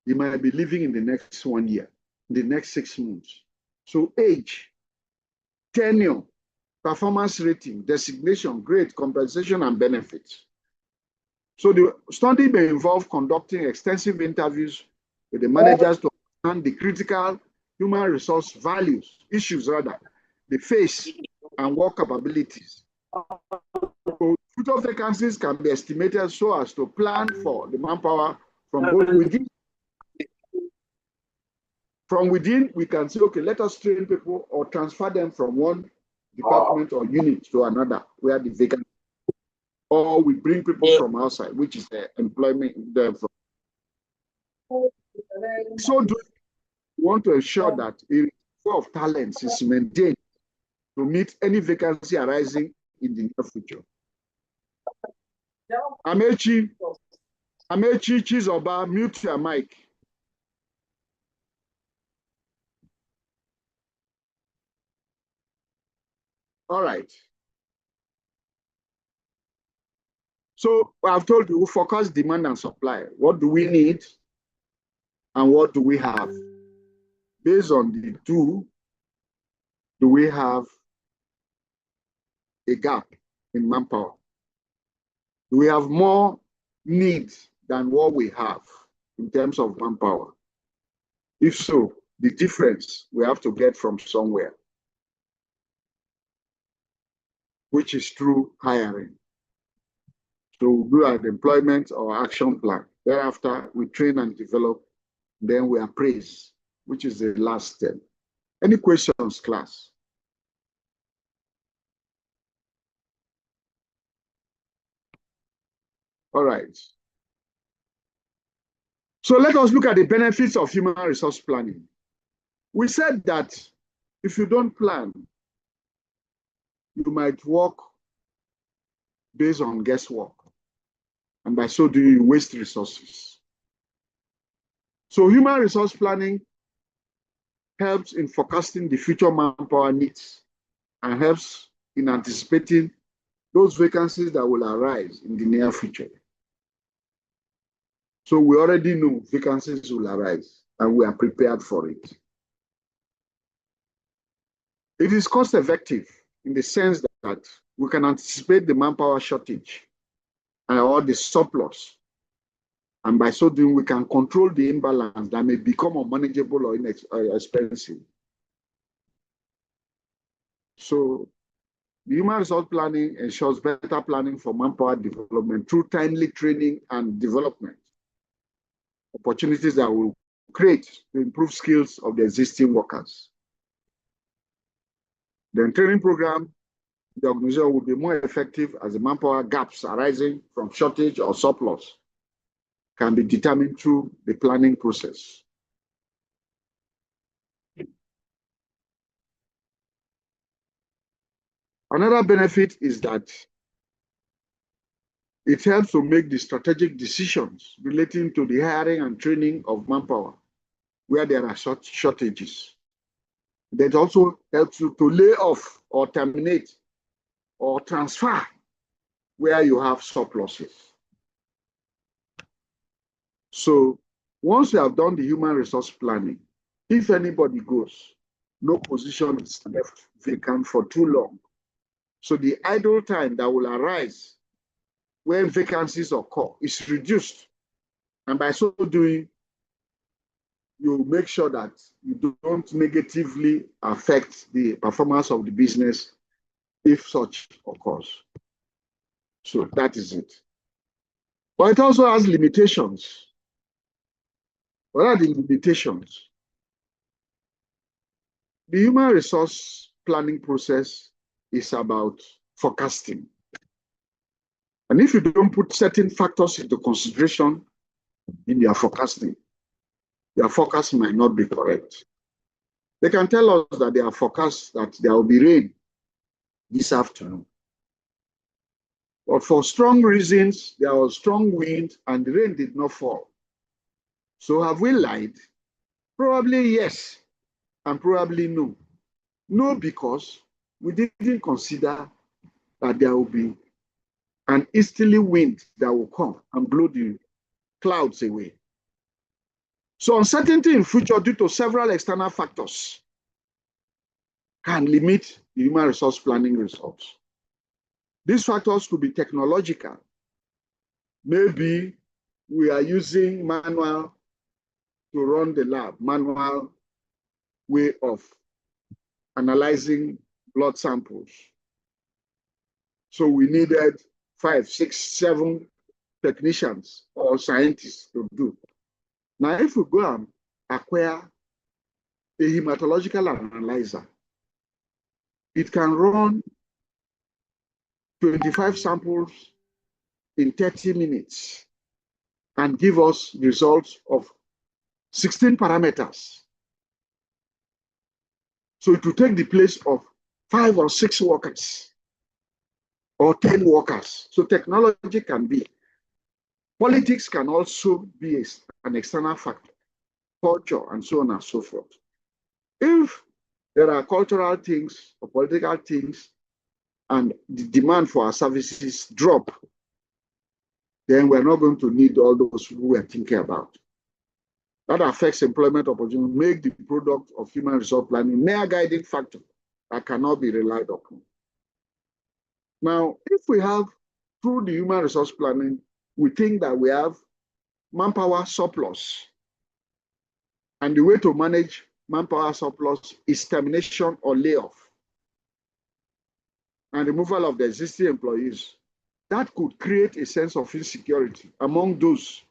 He might be living in the next 1 year, the next 6 months. So age, tenure, performance rating, designation, grade, compensation, and benefits. So the study may involve conducting extensive interviews with the managers to understand the critical human resource values, issues rather, the face and work capabilities. So future vacancies can be estimated so as to plan for the manpower from both within. From within, we can say, okay, let us train people or transfer them from one department or unit to another where the vacancy, or we bring people from outside, which is the employment there. So do we want to ensure that a flow of talents is maintained to meet any vacancy arising in the near future. Amechi Chizoba, mute your mic. All right. So I've told you, focus demand and supply. What do we need and what do we have? Based on the two, do we have a gap in manpower? Do we have more needs than what we have in terms of manpower? If so, the difference we have to get from somewhere, which is through hiring. So we do an employment or action plan. Thereafter, we train and develop, then we appraise, which is the last step. Any questions, class? All right. So let us look at the benefits of human resource planning. We said that if you don't plan, you might work based on guesswork. And by so doing, you waste resources. So human resource planning helps in forecasting the future manpower needs and helps in anticipating those vacancies that will arise in the near future. So we already know vacancies will arise and we are prepared for it. It is cost effective in the sense that we can anticipate the manpower shortage or the surplus. And by so doing, we can control the imbalance that may become unmanageable or expensive. So the human resource planning ensures better planning for manpower development through timely training and development. Opportunities that will create to improve skills of the existing workers. The training program, the organization will be more effective as the manpower gaps arising from shortage or surplus can be determined through the planning process. Another benefit is that it helps to make the strategic decisions relating to the hiring and training of manpower where there are shortages. That also helps you to lay off or terminate or transfer where you have surpluses. So once you have done the human resource planning, if anybody goes, no position is left vacant for too long. So the idle time that will arise when vacancies occur is reduced. And by so doing, you make sure that you don't negatively affect the performance of the business if such occurs. So that is it. But it also has limitations. What are the limitations? The human resource planning process is about forecasting. And if you don't put certain factors into consideration in your forecasting, your forecast might not be correct. They can tell us that they are forecast that there will be rain this afternoon. But for strong reasons, there was strong wind and the rain did not fall. So have we lied? Probably yes, and probably no. No, because we didn't consider that there will be an easterly wind that will come and blow the clouds away. So uncertainty in future due to several external factors can limit the human resource planning results. These factors could be technological. Maybe we are using manual to run the lab, manual way of analyzing blood samples. So we needed 5, 6, 7 technicians or scientists to do. Now, if we go and acquire a hematological analyzer, it can run 25 samples in 30 minutes and give us results of 16 parameters. So it will take the place of 5 or 6 workers or 10 workers. So technology can be. Politics can also be an external factor, culture, and so on and so forth. If there are cultural things or political things and the demand for our services drop, then we're not going to need all those who we're thinking about. That affects employment opportunity, make the product of human resource planning mere guiding factor that cannot be relied upon. Now, if we have, through the human resource planning, we think that we have manpower surplus, and the way to manage manpower surplus is termination or layoff and removal of the existing employees. That could create a sense of insecurity among those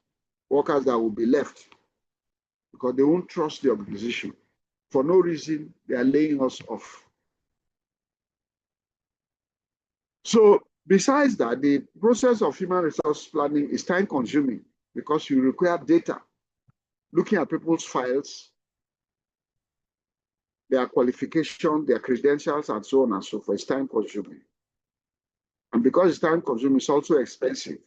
workers that will be left because they won't trust the organization. For no reason, they are laying us off. So besides that, the process of human resource planning is time consuming because you require data, looking at people's files, their qualification, their credentials, and so on and so forth. It's time consuming. And because it's time consuming, it's also expensive.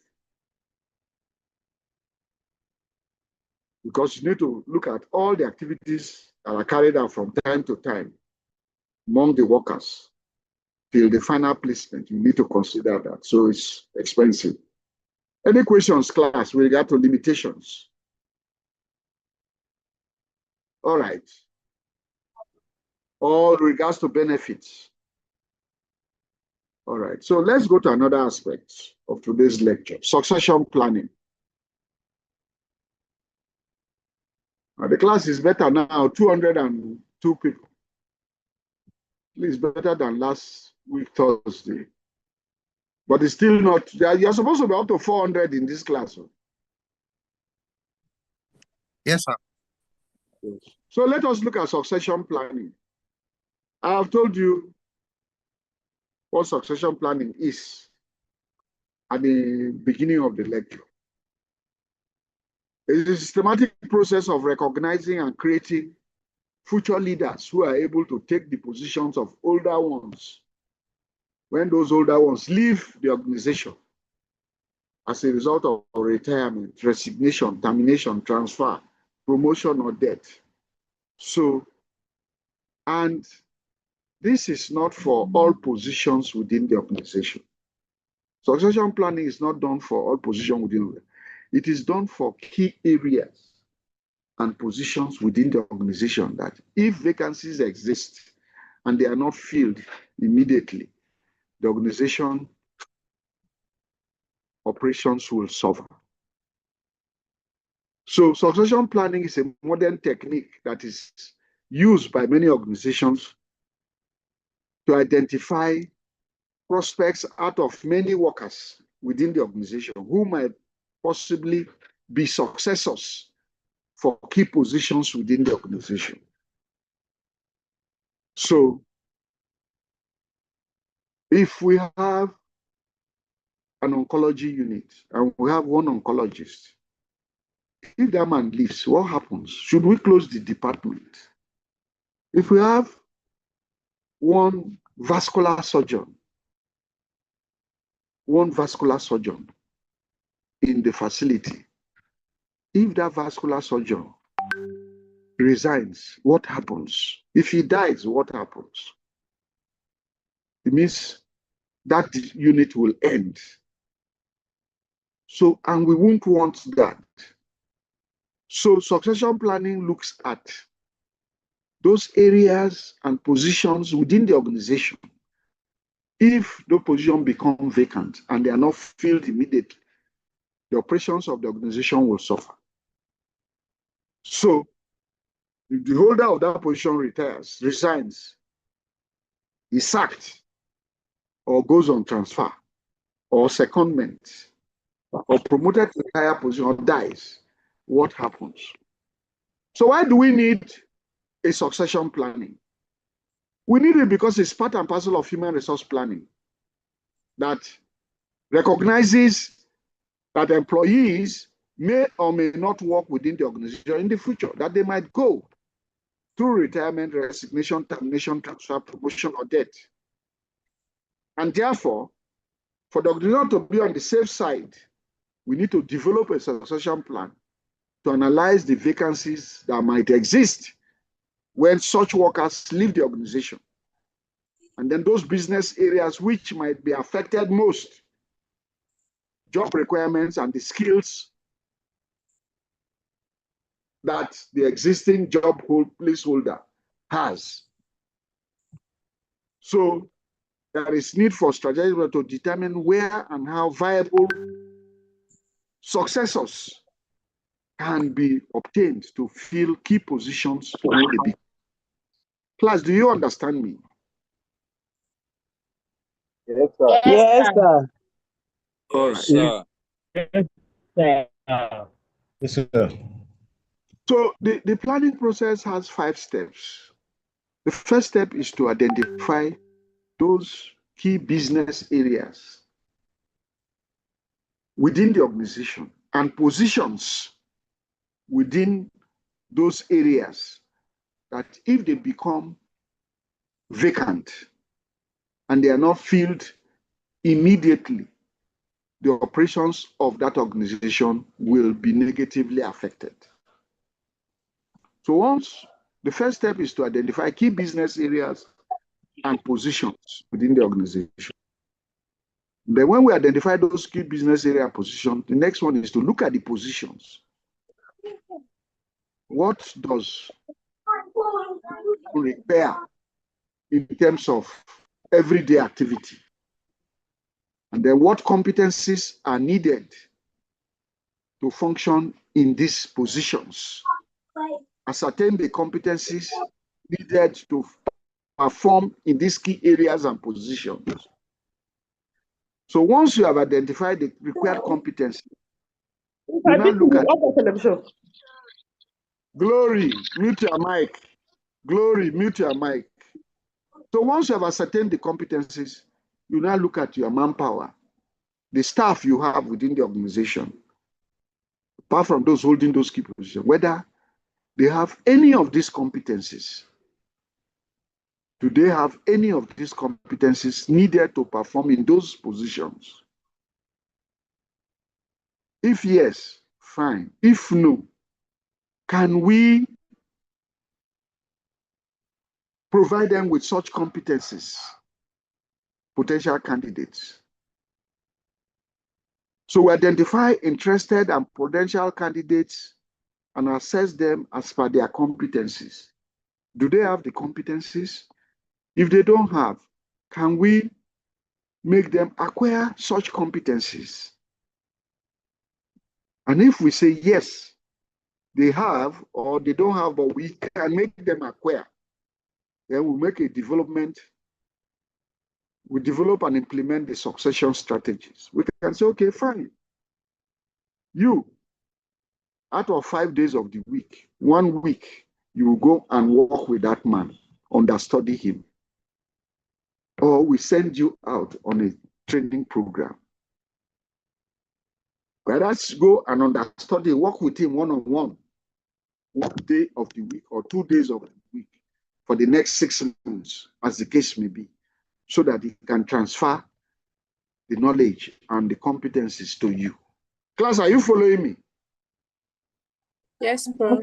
Because you need to look at all the activities that are carried out from time to time among the workers till the final placement. You need to consider that. So it's expensive. Any questions, class, with regard to limitations? All right. All regards to benefits. All right. So let's go to another aspect of today's lecture, succession planning. The class is better now, 202 people. It's better than last week, Thursday. But it's still not, you're supposed to be up to 400 in this class. Yes, sir. So let us look at succession planning. I have told you what succession planning is at the beginning of the lecture. It is a systematic process of recognizing and creating future leaders who are able to take the positions of older ones when those older ones leave the organization as a result of retirement, resignation, termination, transfer, promotion, or death. So, and this is not for all positions within the organization. Succession planning is not done for all positions within it. It is done for key areas and positions within the organization that if vacancies exist and they are not filled immediately, the organization operations will suffer. So succession planning is a modern technique that is used by many organizations to identify prospects out of many workers within the organization who might possibly be successors for key positions within the organization. So if we have an oncology unit and we have one oncologist, if that man leaves, what happens? Should we close the department? If we have one vascular surgeon in the facility, if that vascular surgeon resigns, what happens? If he dies, what happens? It means that unit will end. So, and we won't want that. So succession planning looks at those areas and positions within the organization. If the position become vacant and they are not filled immediately, the operations of the organization will suffer. So if the holder of that position retires, resigns, is sacked, or goes on transfer, or secondment, or promoted to a higher position, or dies, what happens? So why do we need a succession planning? We need it because it's part and parcel of human resource planning that recognizes that employees may or may not work within the organization in the future, that they might go through retirement, resignation, termination, transfer, promotion, or death. And therefore, for the organization to be on the safe side, we need to develop a succession plan to analyze the vacancies that might exist when such workers leave the organization. And then those business areas which might be affected most, job requirements and the skills that the existing job placeholder has. So there is need for strategy to determine where and how viable successors can be obtained to fill key positions when they begin. Class, do you understand me? Yes, sir. Yes, sir. Oh, sir. Yes, sir. So the planning process has 5 steps. The first step is to identify those key business areas within the organization and positions within those areas that if they become vacant and they are not filled immediately, the operations of that organization will be negatively affected. So once the first step is to identify key business areas and positions within the organization. Then when we identify those key business area positions, the next one is to look at the positions. What does require in terms of everyday activity? And then what competencies are needed to function in these positions? Ascertain the competencies needed to perform in these key areas and positions. So once you have identified the required competency, you now look at Glory, mute your mic. Glory, mute your mic. So once you have ascertained the competencies, you now look at your manpower, the staff you have within the organization, apart from those holding those key positions, whether they have any of these competencies. Do they have any of these competencies needed to perform in those positions? If yes, fine. If no, can we provide them with such competencies, potential candidates? So we identify interested and potential candidates and assess them as per their competencies. Do they have the competencies? If they don't have, can we make them acquire such competencies? And if we say yes, they have or they don't have, but we can make them acquire, then we make a development. We develop and implement the succession strategies. We can say, okay, fine. You, out of 5 days of the week, 1 week, you will go and work with that man, understudy him. Or we send you out on a training program. Whereas go and understudy, work with him one-on-one, 1 day of the week or 2 days of the week for the next 6 months, as the case may be, so that he can transfer the knowledge and the competencies to you. Class, are you following me? Yes, Prof.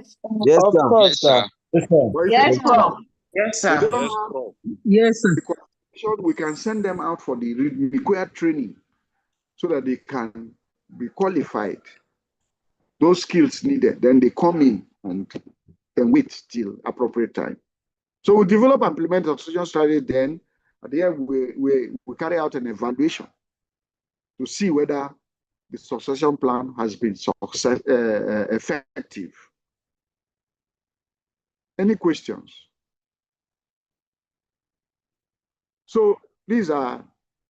Yes, Of sir. course, Yes, sir. Yes, sir. Yes, Prof. Yes, sir. Yes, Prof. Yes, sir. We can send them out for the required training so that they can be qualified. Those skills needed, then they come in and wait till appropriate time. So we develop and implement the succession strategy. Then at the end, we carry out an evaluation to see whether the succession plan has been effective. Any questions? So these are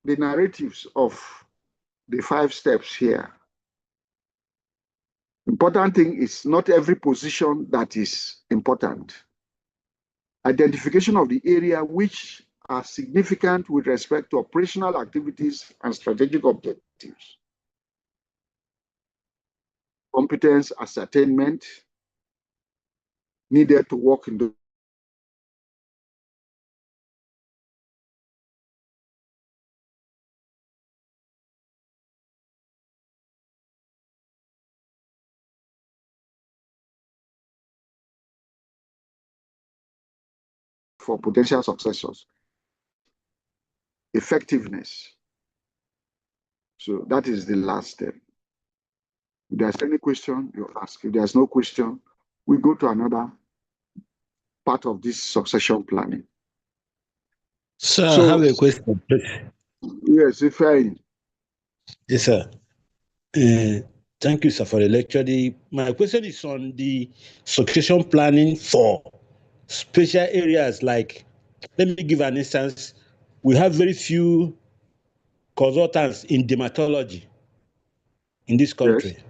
the narratives of the 5 steps here. Important thing is not every position that is important. Identification of the area which are significant with respect to operational activities and strategic objectives. Competence ascertainment needed to work in the for potential successors. Effectiveness. So that is the last step. If there's any question, you ask. If there's no question, we go to another part of this succession planning. Sir, So- I have a question, please. Yes, if I. Yes, sir. Thank you, sir, for the lecture. My question is on the succession planning for special areas. Like, let me give an instance. We have very few consultants in dermatology in this country. Yes.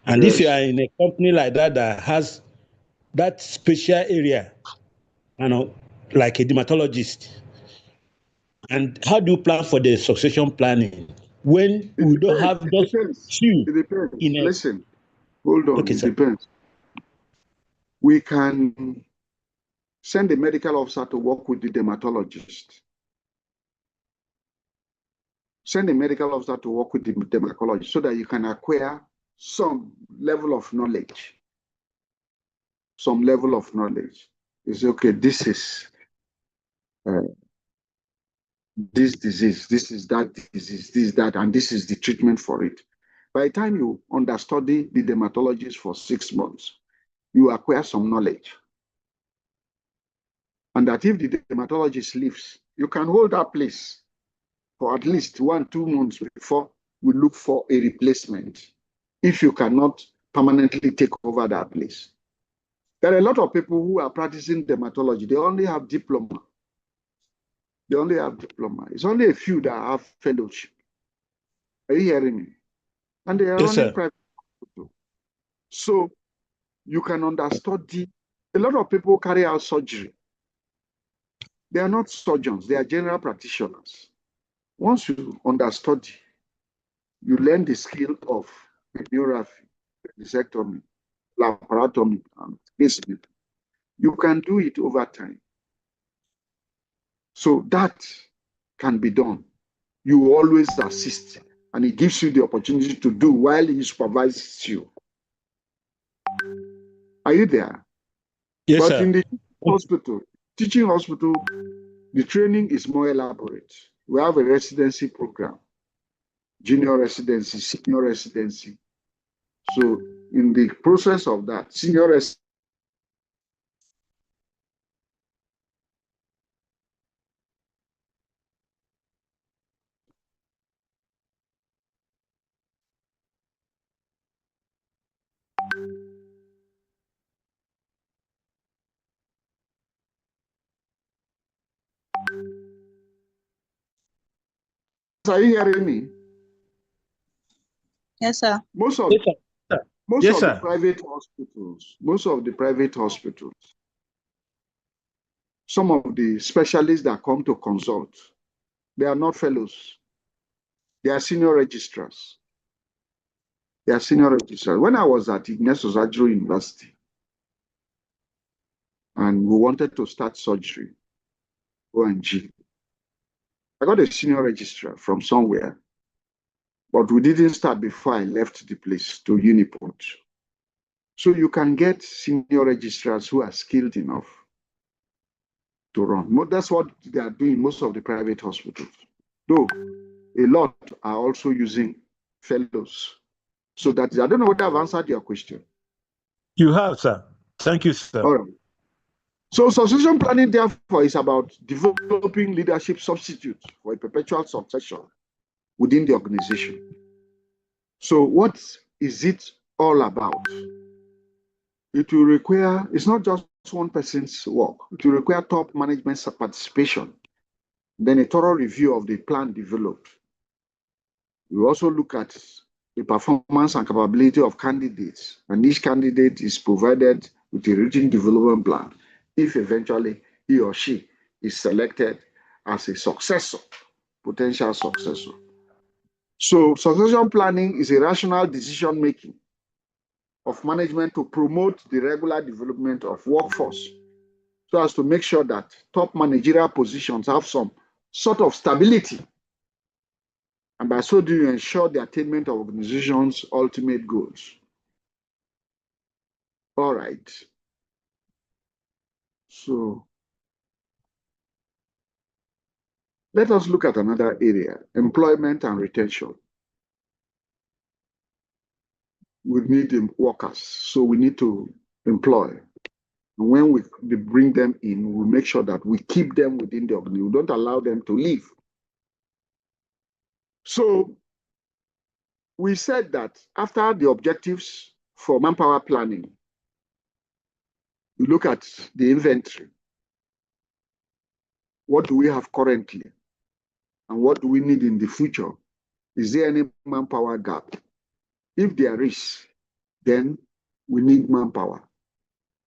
And if you Yes. are in a company like that that has that special area, like a dermatologist, and how do you plan for the succession planning when we don't have those few It depends. in a... Listen, hold on. Okay, It sir. depends. We can send a medical officer to work with the dermatologist. Send a medical officer to work with the dermatologist so that you can acquire some level of knowledge. Some level of knowledge. It's okay, this is this disease, this is that disease, this, that, and this is the treatment for it. By the time you understudy the dermatologist for 6 months, you acquire some knowledge. And that if the dermatologist leaves, you can hold that place for at least 1-2 months before we look for a replacement, if you cannot permanently take over that place. There are a lot of people who are practicing dermatology. They only have diploma. They only have diploma. It's only a few that have fellowship. Are you hearing me? And they are Yes, only sir. private people. So you can understudy. A lot of people carry out surgery. They are not surgeons. They are general practitioners. Once you understudy, you learn the skill of radiography, appendectomy, laparotomy, and pacemaker. You can do it over time. So that can be done. You always assist, and it gives you the opportunity to do while he supervises you. Are you there? Yes, But sir. in the teaching hospital, the training is more elaborate. We have a residency program, junior residency, senior residency. So in the process of that, senior residency, are you hearing me? Yes, sir. Most of Yes, sir. Yes, the sir. private hospitals, some of the specialists that come to consult, they are not fellows. They are senior registrars. They are senior registrars. When I was at Ignatius Ajro University and we wanted to start surgery, ONG, I got a senior registrar from somewhere, but we didn't start before I left the place to Uniport. So you can get senior registrars who are skilled enough to run. That's what they are doing in most of the private hospitals. Though a lot are also using fellows. So that I don't know whether I've answered your question. You have, sir. Thank you, sir. All right. So succession planning, therefore, is about developing leadership substitutes for a perpetual succession within the organization. So what is it all about? It will require, it's not just one person's work. It will require top management's participation, then a thorough review of the plan developed. We also look at the performance and capability of candidates, and each candidate is provided with a written development plan if eventually he or she is selected as a successor, potential successor. So succession planning is a rational decision making of management to promote the regular development of workforce so as to make sure that top managerial positions have some sort of stability, and by so doing ensure the attainment of organization's ultimate goals. All right. So let us look at another area, employment and retention. We need workers, so we need to employ. And when we bring them in, we make sure that we keep them within the organization. We don't allow them to leave. So we said that after the objectives for manpower planning, we look at the inventory. What do we have currently? And what do we need in the future? Is there any manpower gap? If there is, then we need manpower.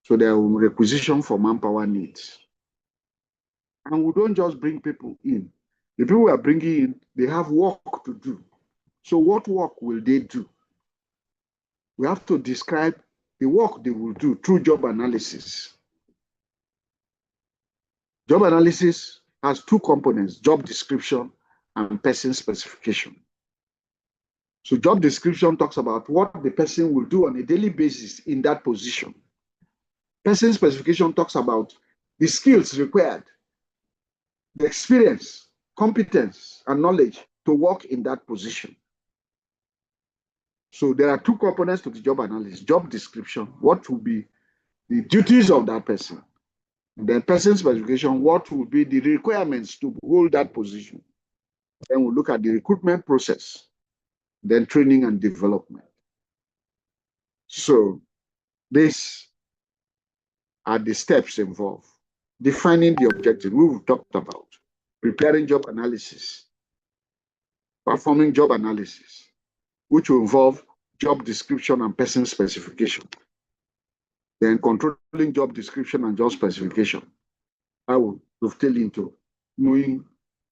So there are requisition for manpower needs. And we don't just bring people in. The people we are bringing in, they have work to do. So what work will they do? We have to describe the work they will do through job analysis. Job analysis has two components, job description and person specification. So job description talks about what the person will do on a daily basis in that position. Person specification talks about the skills required, the experience, competence, and knowledge to work in that position. So there are two components to the job analysis, job description, what will be the duties of that person, and then person specification, what will be the requirements to hold that position. Then we'll look at the recruitment process, then training and development. So these are the steps involved. Defining the objective, we've talked about. Preparing job analysis, performing job analysis, which will involve job description and person specification. Then controlling job description and job specification. I will dovetail into knowing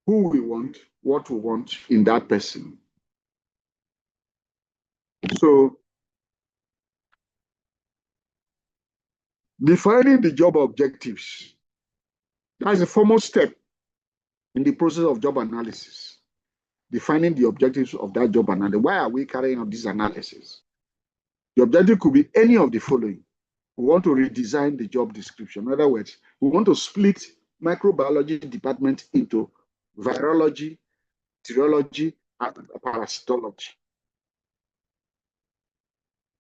who we want, what we want in that person. So Defining the job objectives. That's the foremost step in the process of job analysis. Defining the objectives of that job analysis. Why are we carrying out this analysis? The objective could be any of the following. We want to redesign the job description. In other words, we want to split microbiology department into virology, serology, and parasitology.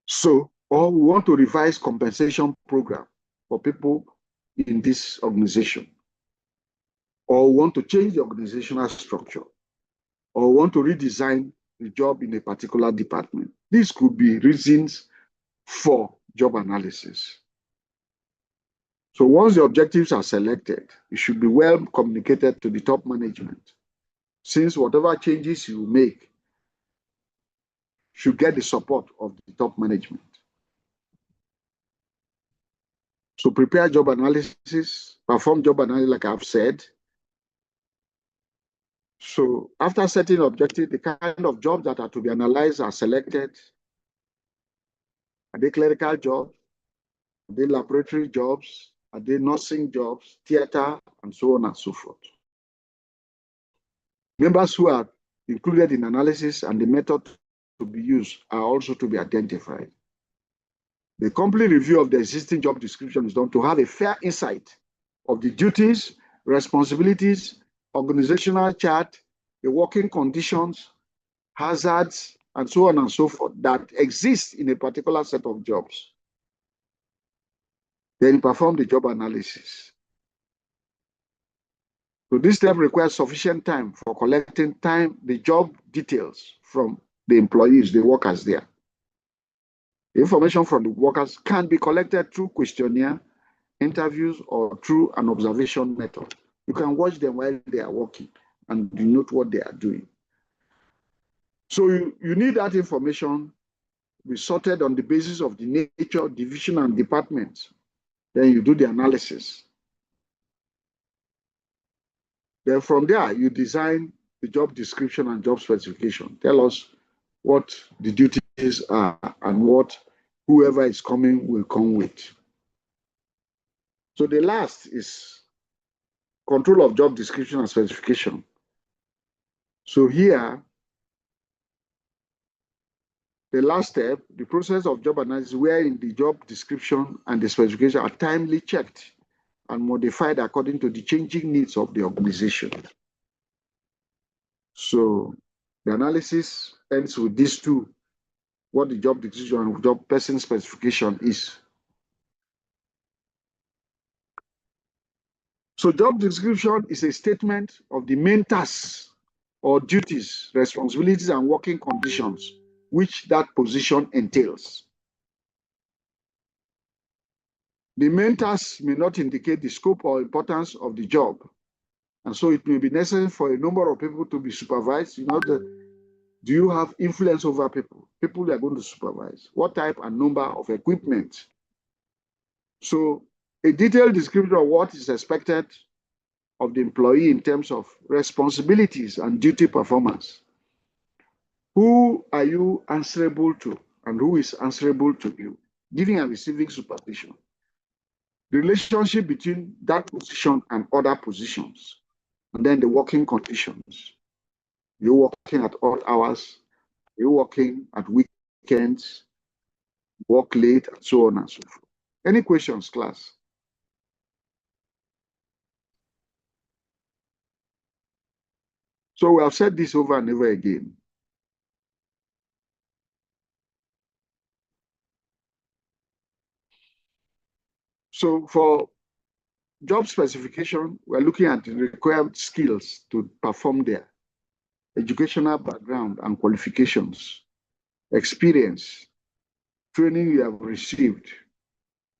So, or we want to revise compensation program for people in this organization, or we want to change the organizational structure, or we want to redesign the job in a particular department. These could be reasons for job analysis. So once the objectives are selected, it should be well communicated to the top management, since whatever changes you make should get the support of the top management. So prepare job analysis, perform job analysis like I've said. So after setting objective, the kind of jobs that are to be analyzed are selected. Are they clerical jobs? Are they laboratory jobs? Are they nursing jobs, theater, and so on and so forth? Members who are included in analysis and the method to be used are also to be identified. The complete review of the existing job description is done to have a fair insight of the duties, responsibilities, organizational chart, the working conditions, hazards, and so on and so forth that exist in a particular set of jobs. Then perform the job analysis. So this step requires sufficient time for collecting the job details from the employees, the workers there. The information from the workers can be collected through questionnaire, interviews, or through an observation method. You can watch them while they are working and you note what they are doing. So you need that information be sorted on the basis of the nature, division, and department. Then you do the analysis. Then from there, you design the job description and job specification. Tell us what the duties are and what whoever is coming will come with. So the last is control of job description and specification. So here, the last step, the process of job analysis, wherein the job description and the specification are timely checked and modified according to the changing needs of the organization. So the analysis ends with these two, what the job description and job person specification is. So job description is a statement of the main tasks or duties, responsibilities, and working conditions which that position entails. The main tasks may not indicate the scope or importance of the job, and so it may be necessary for a number of people to be supervised. Do you have influence over people? People you are going to supervise. What type and number of equipment? So a detailed description of what is expected of the employee in terms of responsibilities and duty performance. Who are you answerable to and who is answerable to you? Giving and receiving supervision. The relationship between that position and other positions. And then the working conditions. You're working at odd hours, you're working at weekends, work late, and so on and so forth. Any questions, class? So we have said this over and over again. So for job specification, we're looking at the required skills to perform there. Educational background and qualifications, experience, training you have received,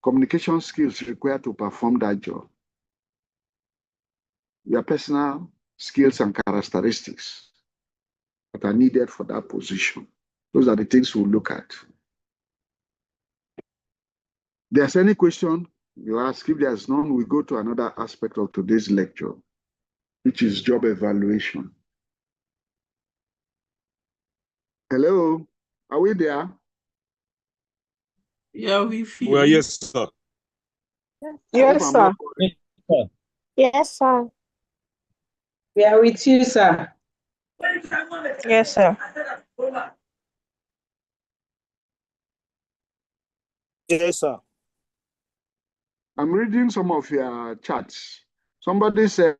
communication skills required to perform that job, your personal skills and characteristics that are needed for that position. Those are the things we'll look at. If there's any question you ask, if there's none, we go to another aspect of today's lecture, which is job evaluation. Hello, are we there? Yeah, we feel. Well, yes, sir. Yes, sir. Yes, sir. We are with you, sir. Yes, sir. Yes, sir. I'm reading some of your chats. Somebody said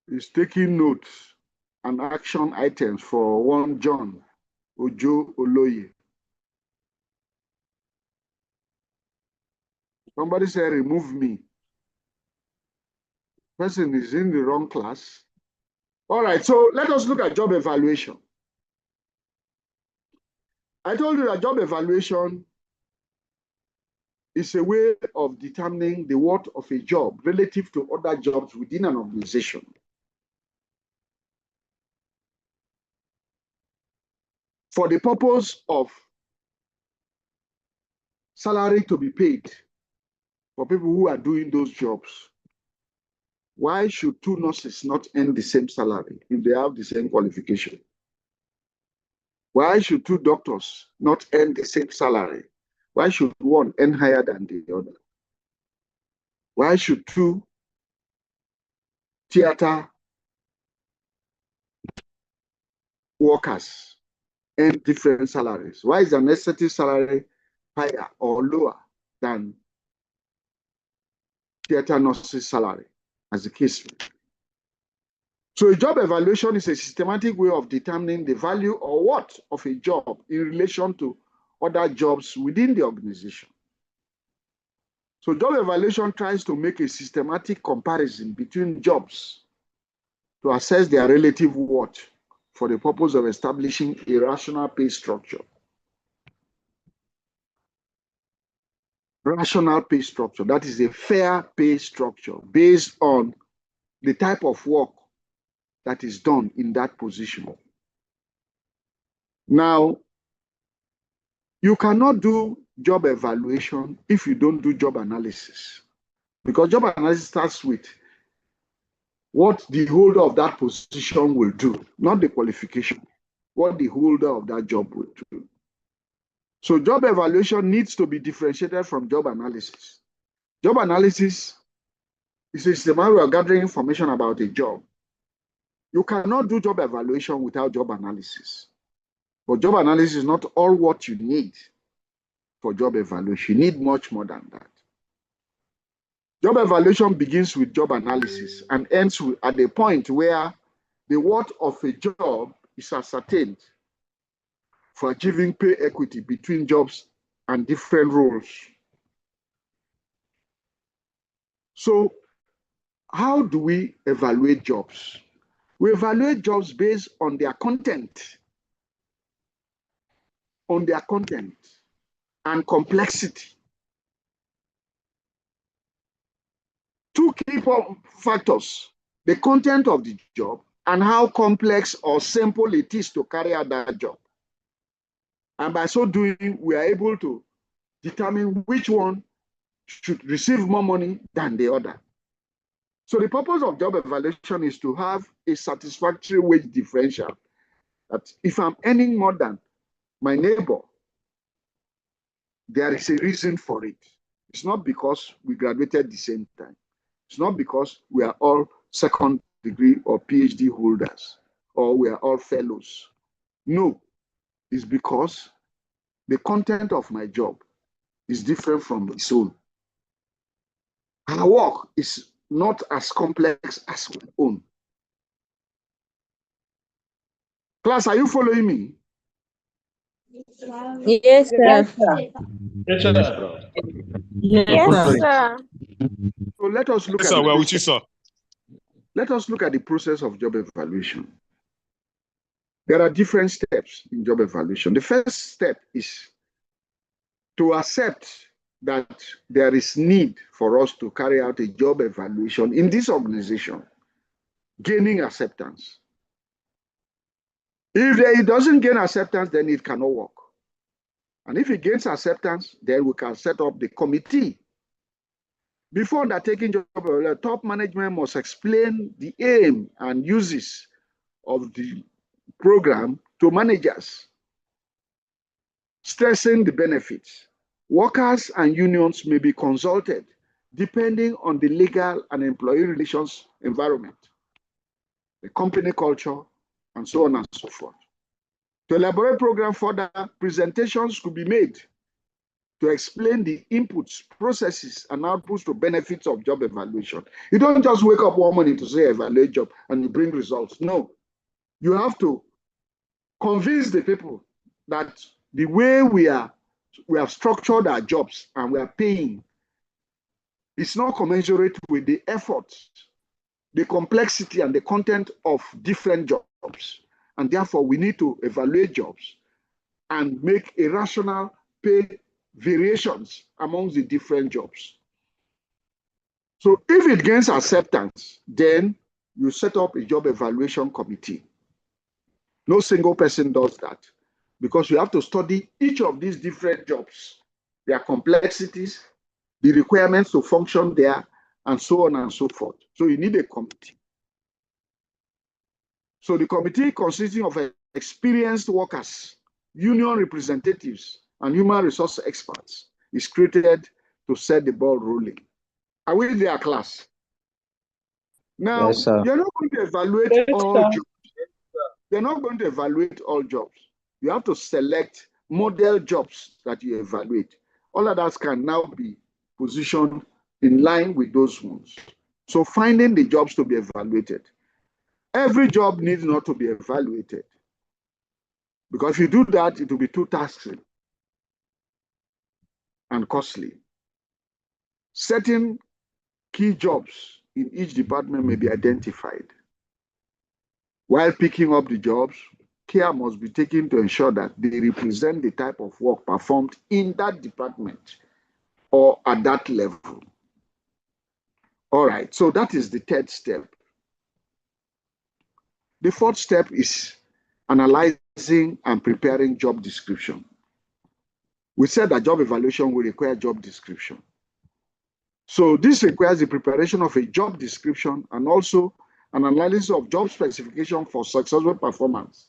he's taking notes and action items for one John Ojo Oloye. Somebody said, remove me. Person is in the wrong class. All right, so let us look at job evaluation. I told you that job evaluation is a way of determining the worth of a job relative to other jobs within an organization. For the purpose of salary to be paid for people who are doing those jobs, why should two nurses not earn the same salary if they have the same qualification? Why should two doctors not earn the same salary? Why should one earn higher than the other? Why should two theater workers earn different salaries? Why is an aesthetic salary higher or lower than theater nurse's salary, as the case may be? So a job evaluation is a systematic way of determining the value or worth of a job in relation to other jobs within the organization. So job evaluation tries to make a systematic comparison between jobs to assess their relative worth for the purpose of establishing a rational pay structure. Rational pay structure, that is a fair pay structure based on the type of work that is done in that position. Now, you cannot do job evaluation if you don't do job analysis, because job analysis starts with what the holder of that position will do, not the qualification, what the holder of that job will do. So job evaluation needs to be differentiated from job analysis. Job analysis is a systematic way of gathering information about a job. You cannot do job evaluation without job analysis. But job analysis is not all what you need for job evaluation. You need much more than that. Job evaluation begins with job analysis and ends at the point where the worth of a job is ascertained for achieving pay equity between jobs and different roles. So how do we evaluate jobs? We evaluate jobs based on their content, and complexity. Two key factors: the content of the job and how complex or simple it is to carry out that job. And by so doing, we are able to determine which one should receive more money than the other. So the purpose of job evaluation is to have a satisfactory wage differential. That if I'm earning more than my neighbor, there is a reason for it. It's not because we graduated at the same time. It's not because we are all second degree or PhD holders, or we are all fellows. No, it's because the content of my job is different from its own. Our work is not as complex as my own. Class, are you following me? Yes, sir. Yes, sir. Yes, sir. So let us look Yes, at sir. the Well, with you, sir. Let us look at the process of job evaluation. There are different steps in job evaluation. The first step is to accept that there is need for us to carry out a job evaluation in this organization, gaining acceptance. If it doesn't gain acceptance, then it cannot work. And if it gains acceptance, then we can set up the committee. Before undertaking job evaluation, top management must explain the aim and uses of the program to managers, stressing the benefits Workers and unions may be consulted depending on the legal and employee relations environment, the company culture, and so on and so forth. To elaborate program further, presentations could be made to explain the inputs, processes, and outputs to benefits of job evaluation. You don't just wake up one morning to say evaluate job and you bring results. No, you have to convince the people that the way we have structured our jobs and we are paying, it's not commensurate with the effort, the complexity, and the content of different jobs. And therefore, we need to evaluate jobs and make a rational pay variations amongst the different jobs. So if it gains acceptance, then you set up a job evaluation committee. No single person does that because you have to study each of these different jobs, their complexities, the requirements to function there, and so on and so forth. So you need a committee. So the committee consisting of experienced workers, union representatives, and human resource experts is created to set the ball rolling. Are we there, class? Now, Yes, sir. you're not going to evaluate Yes, all sir. jobs. You're not going to evaluate all jobs. You have to select model jobs that you evaluate. All of that can now be positioned in line with those ones. So finding the jobs to be evaluated. Every job needs not to be evaluated. Because if you do that, it will be too taxing and costly. Certain key jobs in each department may be identified. While picking up the jobs, care must be taken to ensure that they represent the type of work performed in that department or at that level. All right, so that is the third step. The fourth step is analyzing and preparing job description. We said that job evaluation will require job description. So this requires the preparation of a job description and also an analysis of job specification for successful performance.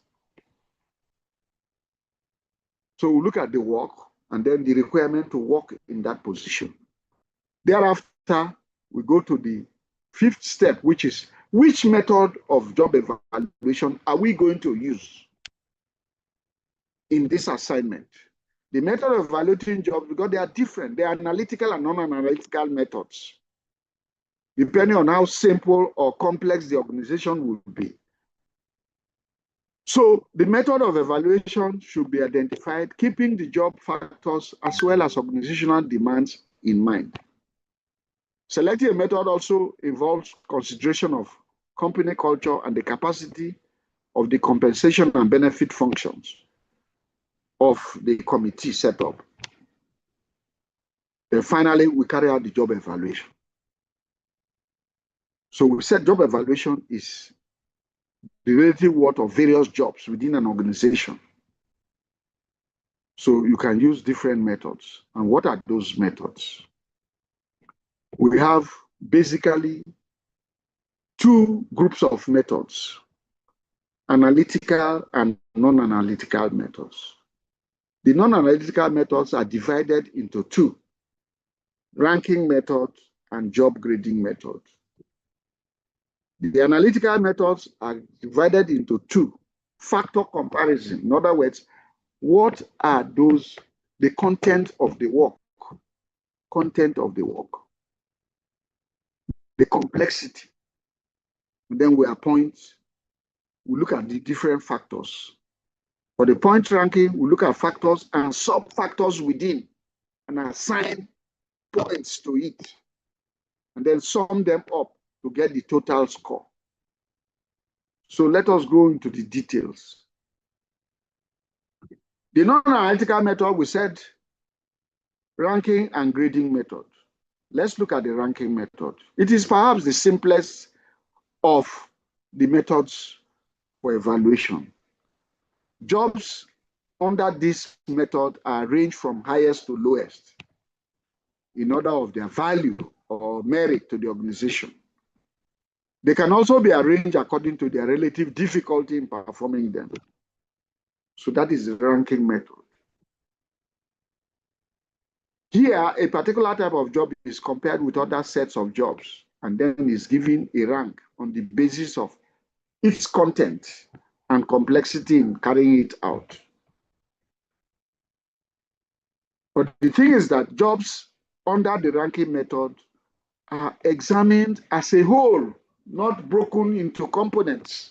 So we look at the work and then the requirement to work in that position. Thereafter, we go to the fifth step, which is which method of job evaluation are we going to use in this assignment? The method of evaluating jobs, because they are different, they are analytical and non-analytical methods, depending on how simple or complex the organization will be. So the method of evaluation should be identified, keeping the job factors as well as organizational demands in mind. Selecting a method also involves consideration of company culture and the capacity of the compensation and benefit functions of the committee setup. Then finally, we carry out the job evaluation. So we said job evaluation is the relative worth of various jobs within an organization. So you can use different methods. And what are those methods? We have basically two groups of methods, analytical and non-analytical methods. The non-analytical methods are divided into two, ranking method and job grading method. The analytical methods are divided into two, factor comparison. In other words, what are those, the content of the work, the complexity. And then we look at the different factors. For the point ranking, we look at factors and sub-factors within and assign points to it, and then sum them up to get the total score. So let us go into the details. The non-analytical method, we said ranking and grading method. Let's look at the ranking method. It is perhaps the simplest of the methods for evaluation. Jobs under this method are arranged from highest to lowest in order of their value or merit to the organization. They can also be arranged according to their relative difficulty in performing them. So that is the ranking method. Here, a particular type of job is compared with other sets of jobs and then is given a rank on the basis of its content and complexity in carrying it out. But the thing is that jobs under the ranking method are examined as a whole, not broken into components.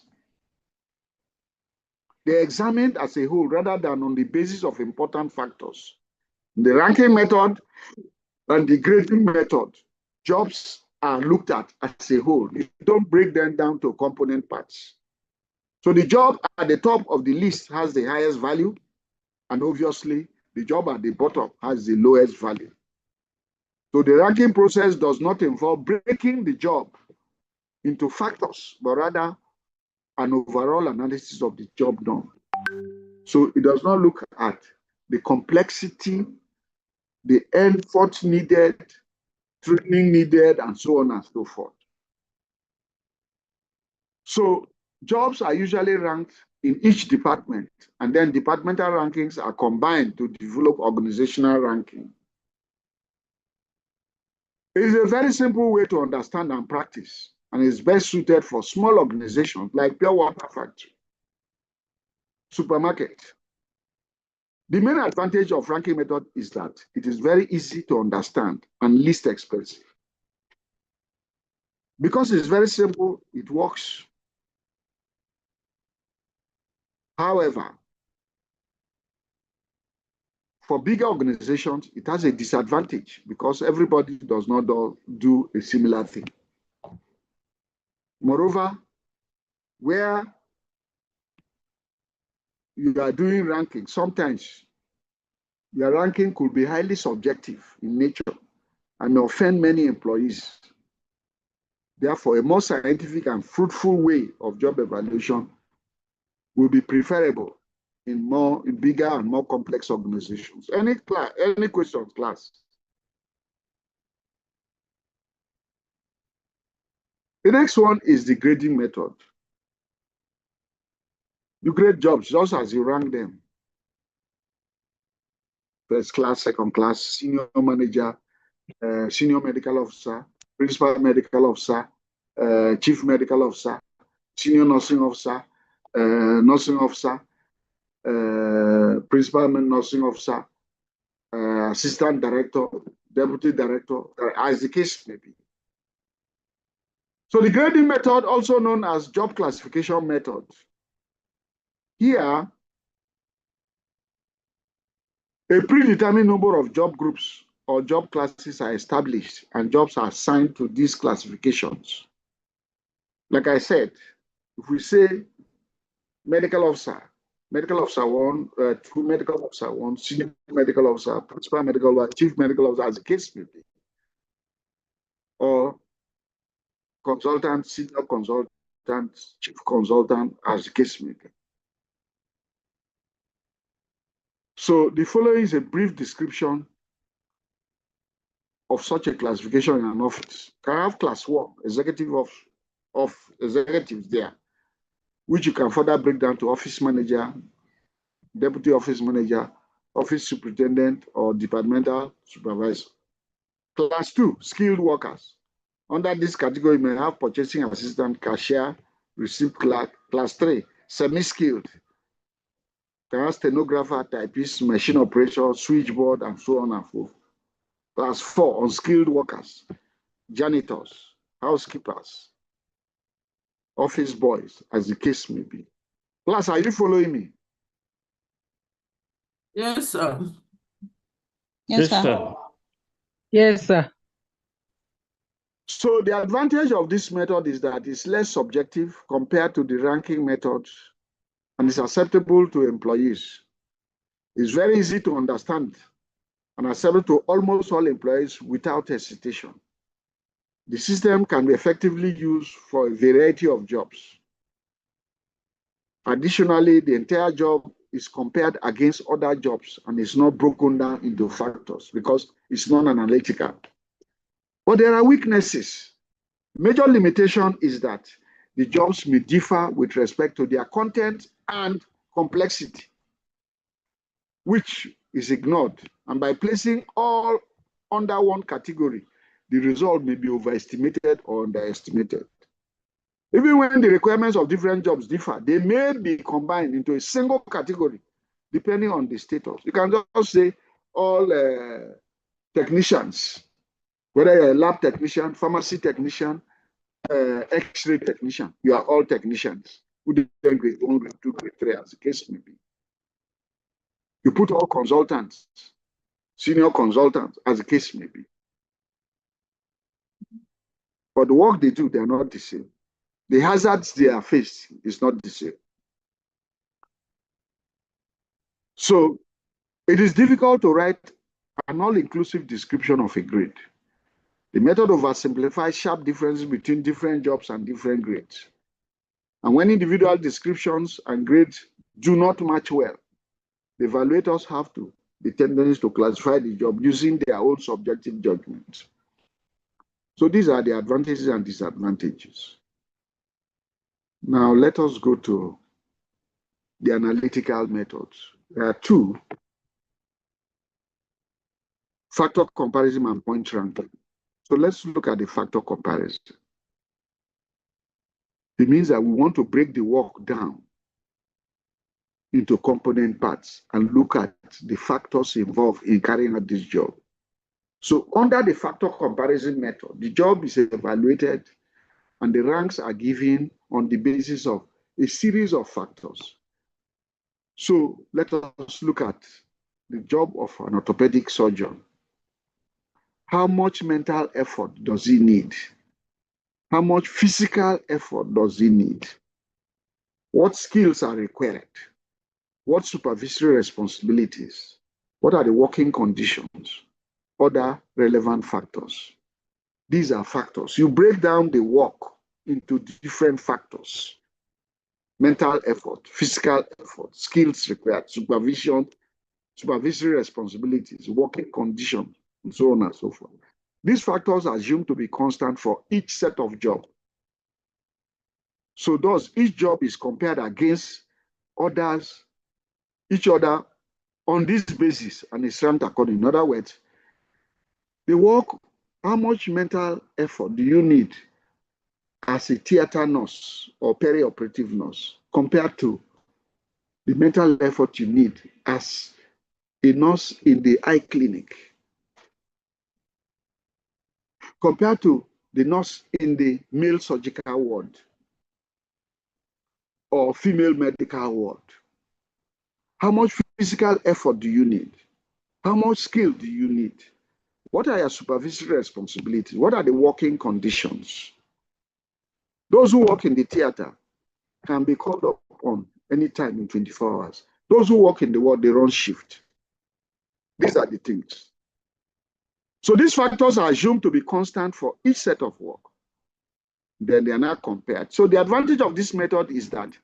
They're examined as a whole rather than on the basis of important factors. The ranking method and the grading method, jobs are looked at as a whole. You don't break them down to component parts. So the job at the top of the list has the highest value, and obviously the job at the bottom has the lowest value. So the ranking process does not involve breaking the job into factors, but rather an overall analysis of the job done. So it does not look at the complexity, the effort needed, training needed, and so on and so forth. So jobs are usually ranked in each department, and then departmental rankings are combined to develop organizational ranking. It is a very simple way to understand and practice, and is best suited for small organizations like pure water factory, supermarket. The main advantage of ranking method is that it is very easy to understand and least expensive. Because it's very simple, it works. However, for bigger organizations, it has a disadvantage because everybody does not do a similar thing. Moreover, where you are doing ranking, sometimes your ranking could be highly subjective in nature and may offend many employees. Therefore, a more scientific and fruitful way of job evaluation will be preferable in bigger and more complex organizations. Any questions, class? The next one is the grading method. You grade jobs just as you rank them. First class, second class, senior manager, senior medical officer, principal medical officer, chief medical officer, senior nursing officer, principal nursing officer, assistant director, deputy director, as the case may be. So the grading method, also known as job classification method. Here, a predetermined number of job groups or job classes are established and jobs are assigned to these classifications. Like I said, if we say medical officer 1, 2 medical officer 1, senior medical officer, principal medical officer, chief medical officer, as the case may be, or consultant, senior consultant, chief consultant, as the case may be. So the following is a brief description of such a classification in an office. Can I have class 1, executive of executives there, which you can further break down to office manager, deputy office manager, office superintendent, or departmental supervisor. Class 2, skilled workers. Under this category, you may have purchasing assistant, cashier, receipt clerk. Class 3, semi-skilled. Can have stenographer, typist, machine operator, switchboard, and so on and so forth. Class 4, unskilled workers, janitors, housekeepers, office boys, as the case may be. Class, are you following me? Yes, sir. Yes, sir. Yes, sir. So the advantage of this method is that it's less subjective compared to the ranking method and is acceptable to employees. It's very easy to understand and acceptable to almost all employees without hesitation. The system can be effectively used for a variety of jobs. Additionally, the entire job is compared against other jobs and is not broken down into factors because it's non-analytical. But there are weaknesses. Major limitation is that the jobs may differ with respect to their content and complexity, which is ignored. And by placing all under one category, the result may be overestimated or underestimated. Even when the requirements of different jobs differ, they may be combined into a single category, depending on the status. You can just say all technicians, whether you're a lab technician, pharmacy technician, X-ray technician, you are all technicians who did grade 1, grade 2, grade 3, as the case may be. You put all consultants, senior consultants, as the case may be. But the work they do, they are not the same. The hazards they are faced is not the same. So it is difficult to write an all-inclusive description of a grade. The method oversimplifies sharp differences between different jobs and different grades. And when individual descriptions and grades do not match well, the evaluators have to be tendencies to classify the job using their own subjective judgments. So these are the advantages and disadvantages. Now let us go to the analytical methods. There are two: factor comparison and point ranking. So let's look at the factor comparison. It means that we want to break the work down into component parts and look at the factors involved in carrying out this job. So under the factor comparison method, the job is evaluated and the ranks are given on the basis of a series of factors. So let us look at the job of an orthopedic surgeon. How much mental effort does he need? How much physical effort does he need? What skills are required? What supervisory responsibilities? What are the working conditions? Other relevant factors. These are factors. You break down the work into different factors: mental effort, physical effort, skills required, supervision, supervisory responsibilities, working conditions, and so on and so forth. These factors are assumed to be constant for each set of job. So thus, each job is compared against each other on this basis and is ranked accordingly. In other words, the work, how much mental effort do you need as a theater nurse or perioperative nurse compared to the mental effort you need as a nurse in the eye clinic, compared to the nurse in the male surgical ward or female medical ward? How much physical effort do you need? How much skill do you need? What are your supervisory responsibilities? What are the working conditions? Those who work in the theater can be called upon anytime in 24 hours. Those who work in the ward, they run shift. These are the things. So these factors are assumed to be constant for each set of work. Then they are not compared. So the advantage of this method is that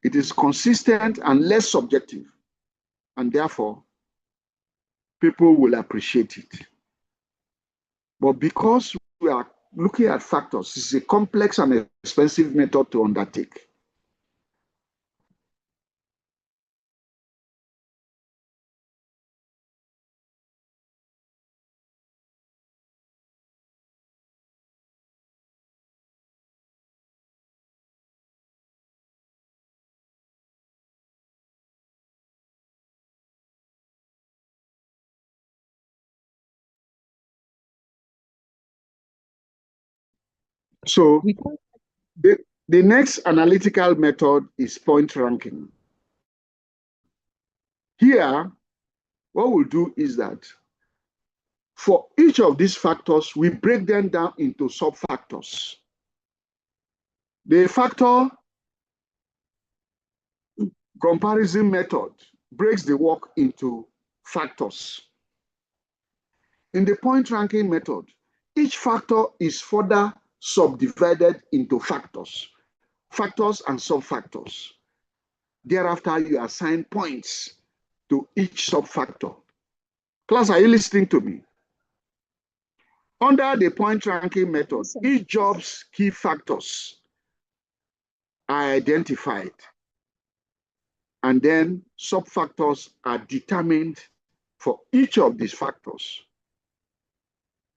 it is consistent and less subjective, and therefore people will appreciate it. But because we are looking at factors, it's a complex and expensive method to undertake. So the next analytical method is point ranking. Here, what we'll do is that for each of these factors, we break them down into sub-factors. The factor comparison method breaks the work into factors. In the point ranking method, each factor is further subdivided into factors and sub-factors. Thereafter, you assign points to each sub-factor. Class, are you listening to me? Under the point ranking method, each job's key factors are identified, and then sub-factors are determined for each of these factors.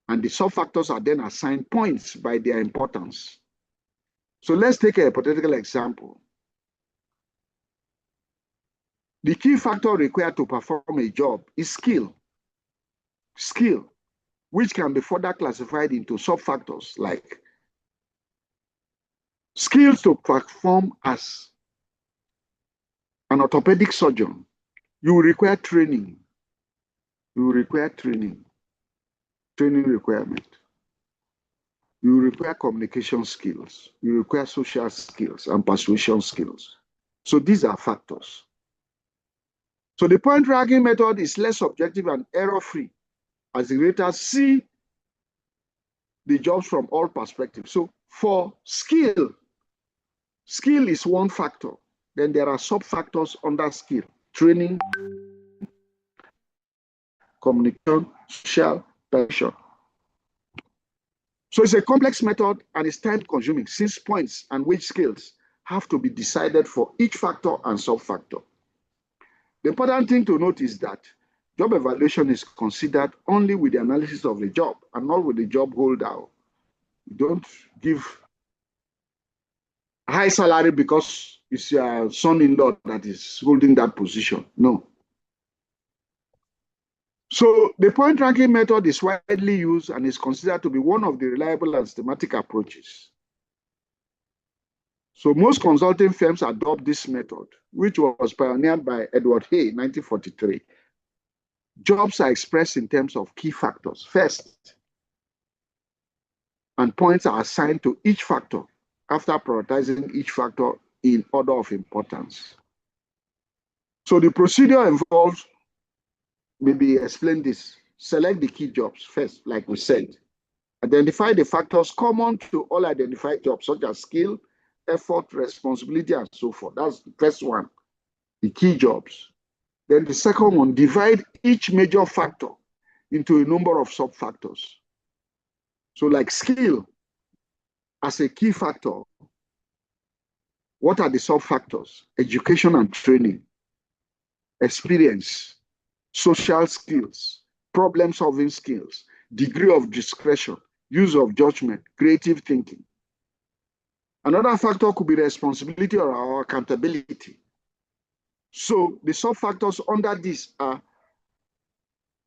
And the sub-factors are then assigned points by their importance. So let's take a hypothetical example. The key factor required to perform a job is skill. Skill, which can be further classified into sub-factors like skills to perform as an orthopedic surgeon. You will require training. You will require training requirement. You require communication skills. You require social skills and persuasion skills. So these are factors. So the point ranking method is less subjective and error-free as the raters see the jobs from all perspectives. So for skill is one factor. Then there are sub-factors under skill: training, communication, social, persuasion. So it's a complex method and it's time-consuming since points and wage scales have to be decided for each factor and sub-factor. The important thing to note is that job evaluation is considered only with the analysis of the job and not with the job holder. You don't give a high salary because it's your son-in-law that is holding that position. No. So the point ranking method is widely used and is considered to be one of the reliable and systematic approaches. So most consulting firms adopt this method, which was pioneered by Edward Hay in 1943. Jobs are expressed in terms of key factors first, and points are assigned to each factor after prioritizing each factor in order of importance. So the procedure involves, maybe explain this: select the key jobs first, like we said. Identify the factors common to all identified jobs, such as skill, effort, responsibility, and so forth. That's the first one, the key jobs. Then the second one, divide each major factor into a number of sub-factors. So like skill as a key factor, what are the sub-factors? Education and training, experience, social skills, problem-solving skills, degree of discretion, use of judgment, creative thinking. Another factor could be responsibility or accountability. So the sub-factors under this are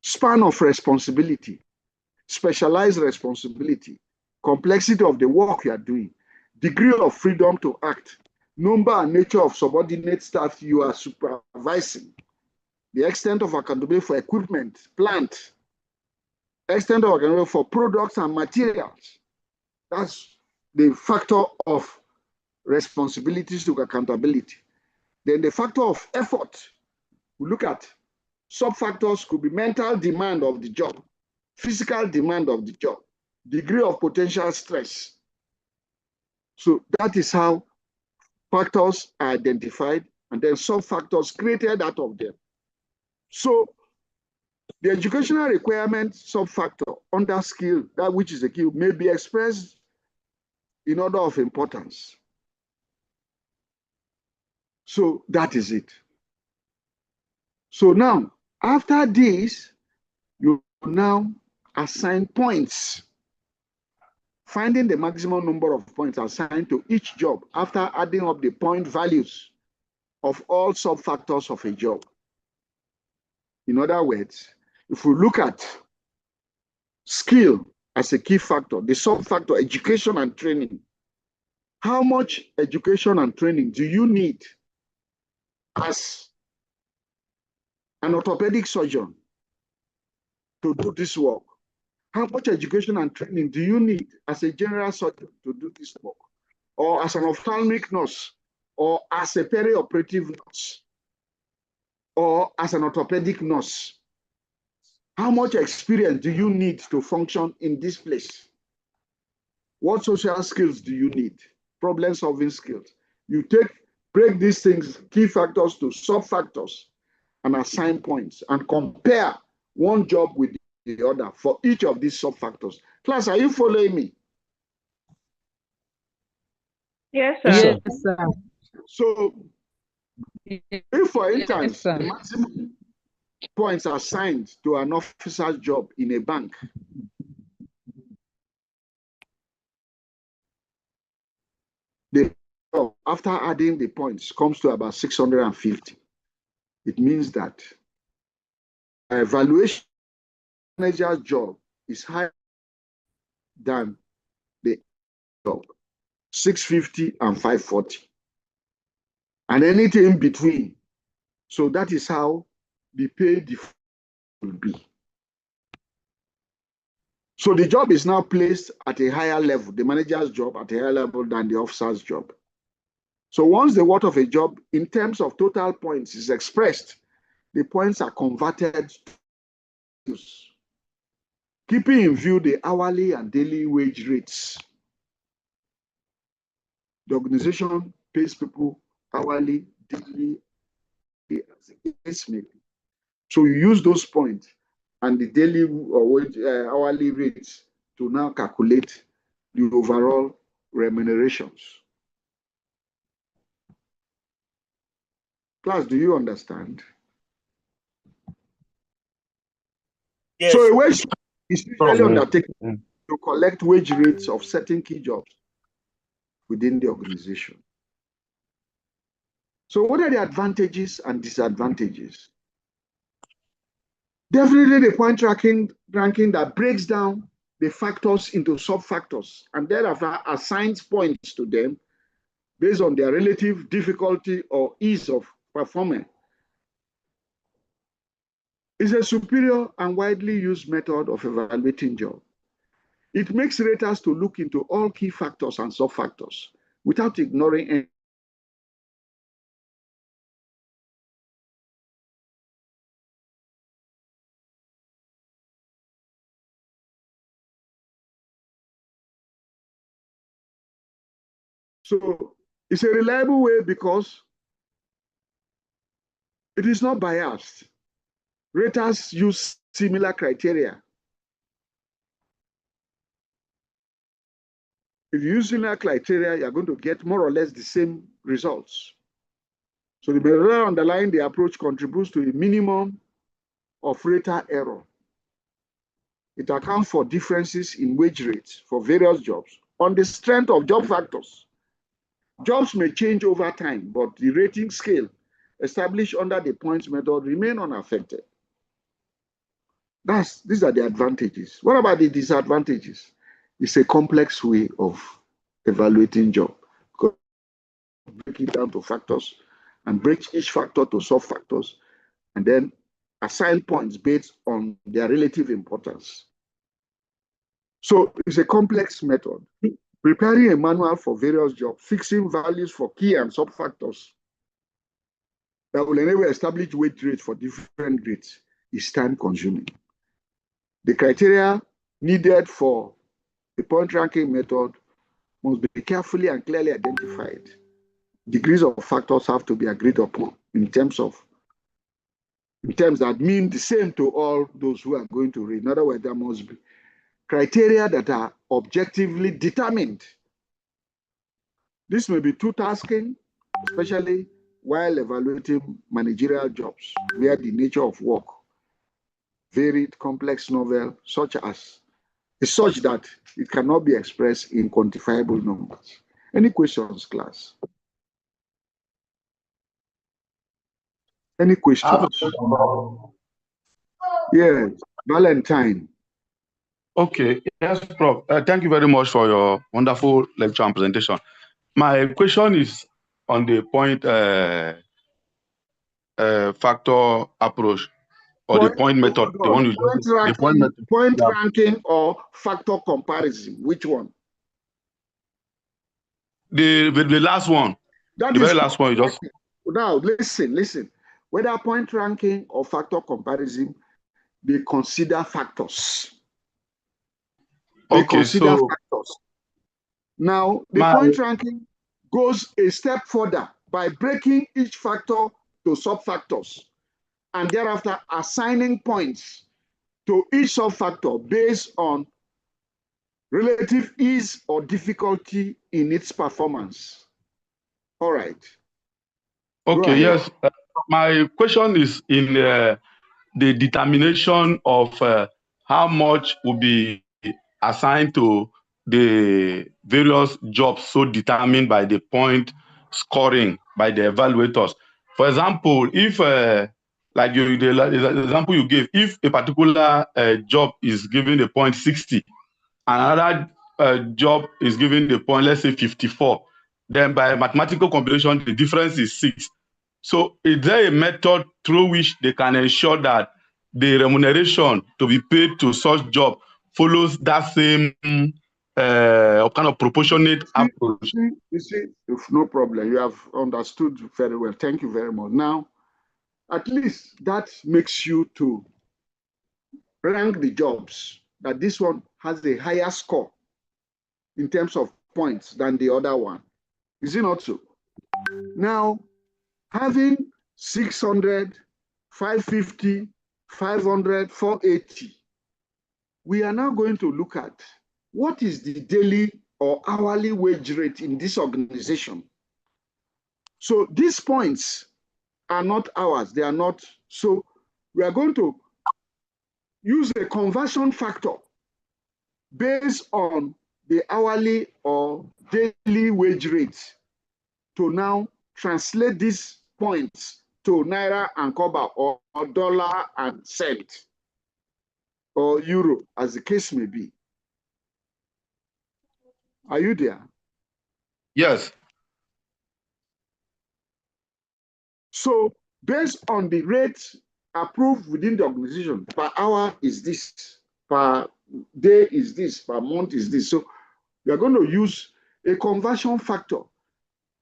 span of responsibility, specialized responsibility, complexity of the work you are doing, degree of freedom to act, number and nature of subordinate staff you are supervising, the extent of accountability for equipment, plant, extent of accountability for products and materials. That's the factor of responsibilities to accountability. Then the factor of effort, we look at sub-factors could be mental demand of the job, physical demand of the job, degree of potential stress. So that is how factors are identified, and then sub-factors created out of them. So the educational requirement sub-factor under skill, that which is a key, may be expressed in order of importance. So that is it. So now, after this, you now assign points, finding the maximum number of points assigned to each job after adding up the point values of all sub-factors of a job. In other words, if we look at skill as a key factor, the sub-factor, education and training, how much education and training do you need as an orthopedic surgeon to do this work? How much education and training do you need as a general surgeon to do this work? Or as an ophthalmic nurse, or as a perioperative nurse, or as an orthopedic nurse? How much experience do you need to function in this place? What social skills do you need? Problem-solving skills. You break these things, key factors, to sub-factors and assign points and compare one job with the other for each of these sub-factors. Class, are you following me? Yes, sir. Yes, sir. So, if for instance, Yes, the maximum points assigned to an officer's job in a bank after adding the points comes to about 650. It means that evaluation manager's job is higher than the job, 650 and 540. And anything in between. So that is how the pay difference will be. So the job is now placed at a higher level, the manager's job at a higher level than the officer's job. So once the worth of a job in terms of total points is expressed, the points are converted to keeping in view the hourly and daily wage rates. The organization pays people hourly, daily, as the case may be. So you use those points and the daily or hourly rates to now calculate the overall remunerations. Class, do you understand? Yes. So a wage is usually undertaken to collect wage rates of certain key jobs within the organization. So what are the advantages and disadvantages? Definitely the point ranking that breaks down the factors into sub-factors and thereafter assigns points to them based on their relative difficulty or ease of performance. Is a superior and widely used method of evaluating jobs. It makes raters to look into all key factors and sub-factors without ignoring any. So it's a reliable way because it is not biased. Raters use similar criteria. If you use similar criteria, you're going to get more or less the same results. So the behavior underlying the approach contributes to a minimum of rater error. It accounts for differences in wage rates for various jobs on the strength of job factors. Jobs may change over time, but the rating scale established under the points method remain unaffected. These are the advantages. What about the disadvantages? It's a complex way of evaluating job. Break it down to factors and break each factor to sub-factors and then assign points based on their relative importance. So it's a complex method. Preparing a manual for various jobs, fixing values for key and sub-factors that will enable established wage rates for different grades is time-consuming. The criteria needed for the point ranking method must be carefully and clearly identified. Degrees of factors have to be agreed upon in terms that mean the same to all those who are going to read. In other words, there must be criteria that are objectively determined. This may be too tasking, especially while evaluating managerial jobs, where the nature of work, varied, complex, novel, such that it cannot be expressed in quantifiable numbers. Any questions, class? Any questions? Yes, Valentine. Okay, yes, Prof. Thank you very much for your wonderful lecture and presentation. My question is on the point factor approach or the point method. The one you point ranking or factor comparison. Which one? The last one. That the is very last one. You just now listen. Whether point ranking or factor comparison, they consider factors. Factors. Now, the point ranking goes a step further by breaking each factor to sub-factors and thereafter assigning points to each sub-factor based on relative ease or difficulty in its performance. All right. Okay, yes. My question is in the determination of how much will be assigned to the various jobs so determined by the point scoring by the evaluators. For example, if like the example you gave, if a particular job is given a point 60, another job is given the point, let's say 54, then by mathematical computation, the difference is 6. So is there a method through which they can ensure that the remuneration to be paid to such job follows that same kind of proportionate approach? You see, if no problem, you have understood very well. Thank you very much. Now, at least that makes you to rank the jobs that this one has a higher score in terms of points than the other one. Is it not so? Now, having 600, 550, 500, 480, we are now going to look at what is the daily or hourly wage rate in this organization. So these points are not ours, they are not. So we are going to use a conversion factor based on the hourly or daily wage rate to now translate these points to naira and kobo or dollar and cent or euro, as the case may be. Are you there? Yes. So based on the rate approved within the organization, per hour is this, per day is this, per month is this. So we are going to use a conversion factor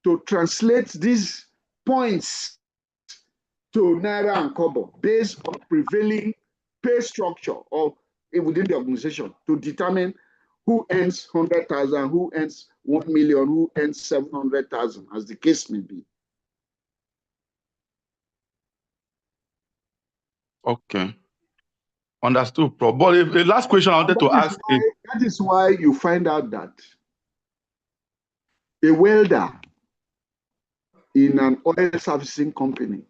to translate these points to naira and kobo based on prevailing pay structure or within the organization to determine who earns 100,000, who earns 1 million, who earns 700,000, as the case may be. Okay. Understood, Prof. But the last question I wanted to ask is... That is why you find out that a welder in an oil servicing company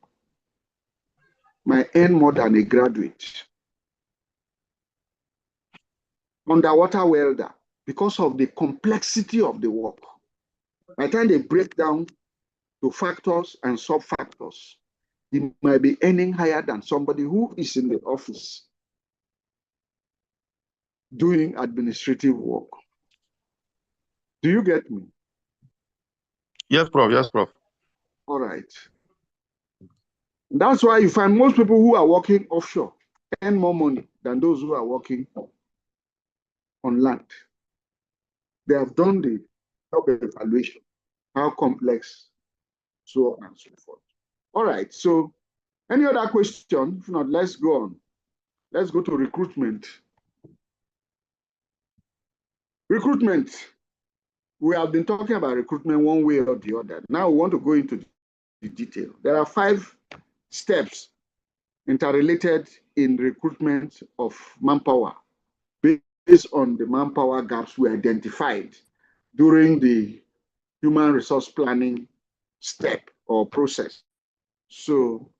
might earn more than a graduate. Underwater welder, because of the complexity of the work. By the time they break down to factors and sub-factors, he might be earning higher than somebody who is in the office doing administrative work. Do you get me? Yes, Prof. Yes, Prof. All right. That's why you find most people who are working offshore earn more money than those who are working on land. They have done the job evaluation, how complex, so on and so forth. All right, so any other question? If not, let's go on. Let's go to recruitment. Recruitment. We have been talking about recruitment one way or the other. Now we want to go into the detail. There are 5 steps interrelated in recruitment of manpower based on the manpower gaps we identified during the human resource planning step or process. So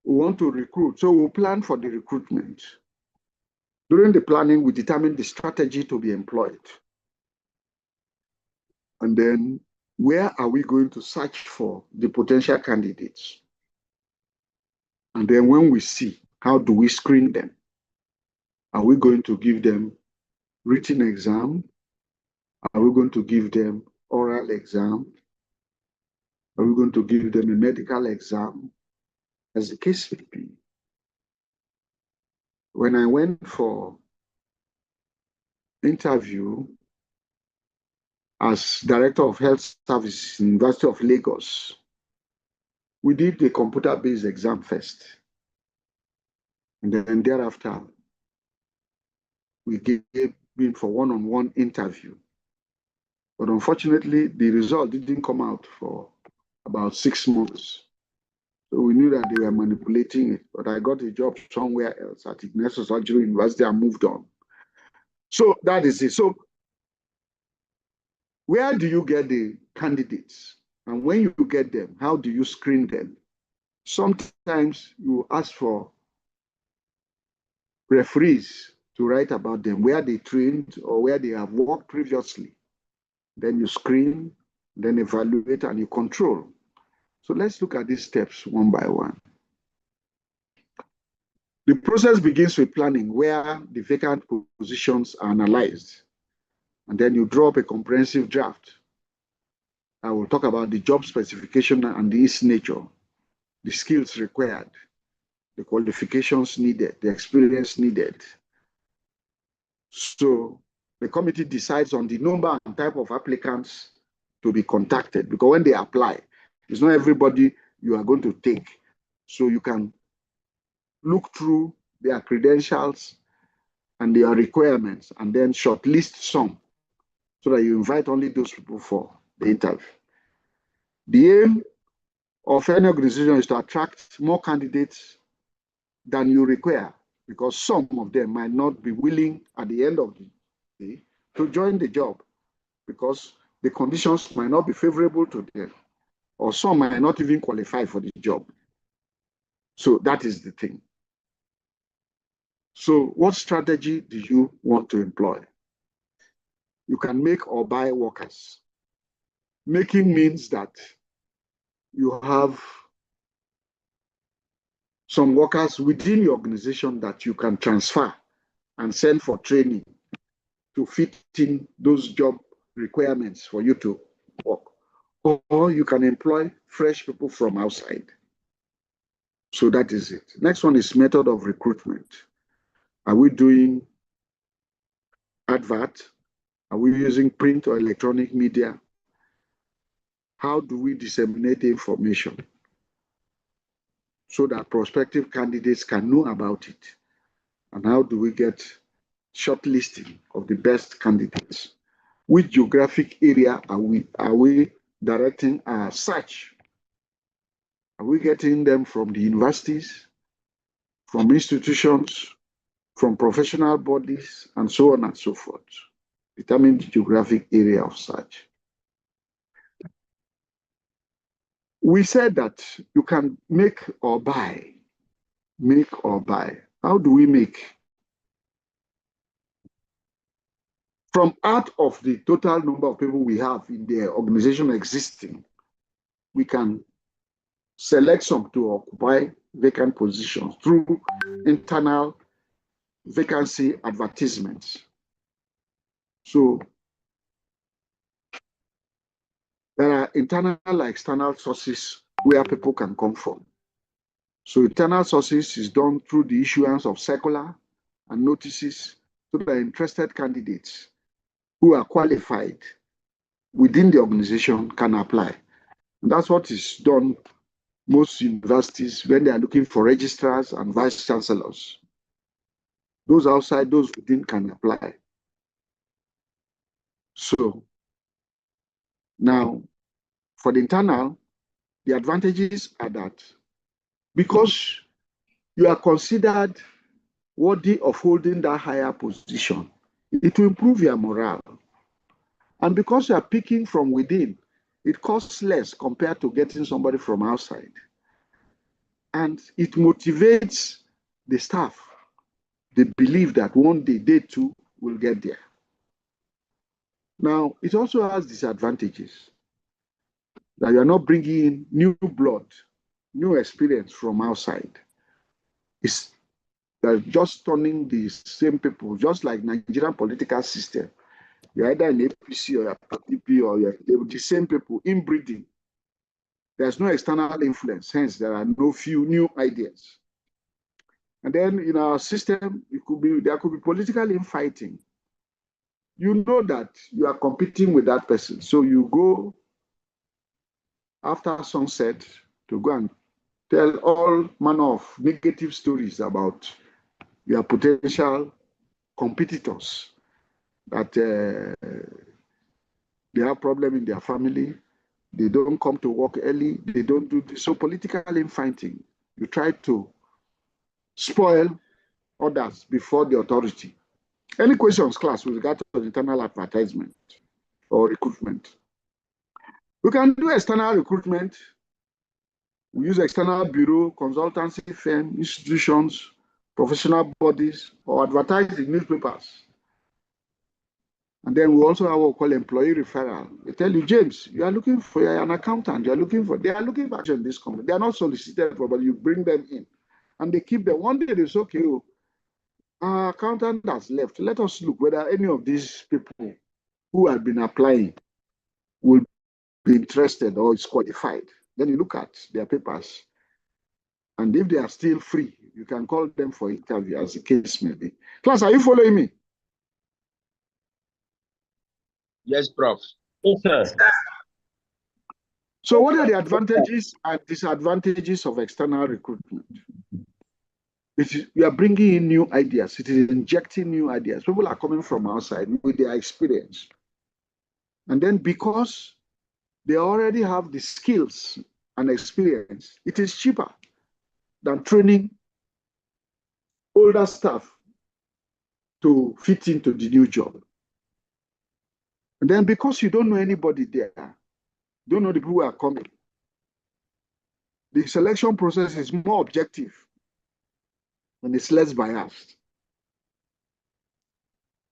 we want to recruit. So we'll plan for the recruitment. During the planning, we determine the strategy to be employed. And then where are we going to search for the potential candidates? And then when we see, how do we screen them? Are we going to give them written exam? Are we going to give them oral exam? Are we going to give them a medical exam? As the case may be. When I went for interview as Director of Health Services, University of Lagos, we did the computer-based exam first. And then thereafter, we gave in for one-on-one interview. But unfortunately, the result didn't come out for about 6 months. So we knew that they were manipulating it, but I got a job somewhere else at Ignatius Surgery University and moved on. So that is it. So where do you get the candidates? And when you get them, how do you screen them? Sometimes you ask for referees to write about them, where they trained or where they have worked previously. Then you screen, then evaluate, and you control. So let's look at these steps one by one. The process begins with planning, where the vacant positions are analyzed. And then you draw up a comprehensive draft. I will talk about the job specification and its nature, the skills required, the qualifications needed, the experience needed. So the committee decides on the number and type of applicants to be contacted, because when they apply, it's not everybody you are going to take. So you can look through their credentials and their requirements and then shortlist some so that you invite only those people for the interview. The aim of any organization is to attract more candidates than you require, because some of them might not be willing at the end of the day to join the job because the conditions might not be favorable to them, or some might not even qualify for the job. So that is the thing. So what strategy do you want to employ? You can make or buy workers. Making means that you have some workers within your organization that you can transfer and send for training to fit in those job requirements for you to work. Or you can employ fresh people from outside. So that is it. Next one is method of recruitment. Are we doing advert? Are we using print or electronic media? How do we disseminate information so that prospective candidates can know about it? And how do we get shortlisting of the best candidates? Which geographic area are we directing our search? Are we getting them from the universities, from institutions, from professional bodies, and so on and so forth? Determine the geographic area of search. We said that you can make or buy. Make or buy. How do we make? From out of the total number of people we have in the organization existing, we can select some to occupy vacant positions through internal vacancy advertisements. So there are internal and external sources where people can come from. So internal sources is done through the issuance of circular and notices to the interested candidates who are qualified within the organization can apply. And that's what is done most universities when they are looking for registrars and vice chancellors. Those outside, those within can apply. So now for the internal, the advantages are that because you are considered worthy of holding that higher position, it will improve your morale. And because you are picking from within, it costs less compared to getting somebody from outside. And it motivates the staff. They believe that one day they too will get there. Now, it also has disadvantages, that you are not bringing in new blood, new experience from outside. It's just turning the same people, just like Nigerian political system. You're either an APC or a PDP or you're the same people, inbreeding. There's no external influence, hence there are no few new ideas. And then in our system, there could be political infighting. You know that you are competing with that person. So you go after sunset to go and tell all manner of negative stories about your potential competitors, that they have problem in their family, they don't come to work early, they don't do this. So political infighting, you try to spoil others before the authority. Any questions, class, with regard to internal advertisement or recruitment? We can do external recruitment. We use external bureau, consultancy firm, institutions professional bodies, or advertise in newspapers. And then we also have what we call employee referral. They tell you, James, you are looking for an accountant. They are looking for action in this company. They are not solicited for, but you bring them in. And they keep them. One day they say, okay, our accountant has left. Let us look whether any of these people who have been applying will be interested or is qualified. Then you look at their papers. And if they are still free, you can call them for interview, as the case may be. Class, are you following me? Yes, Prof. Yes, sir. So what are the advantages and disadvantages of external recruitment? We are bringing in new ideas. It is injecting new ideas. People are coming from outside with their experience. And then because they already have the skills and experience, it is cheaper than training older staff to fit into the new job. And then because you don't know anybody there, don't know the people who are coming, the selection process is more objective and it's less biased.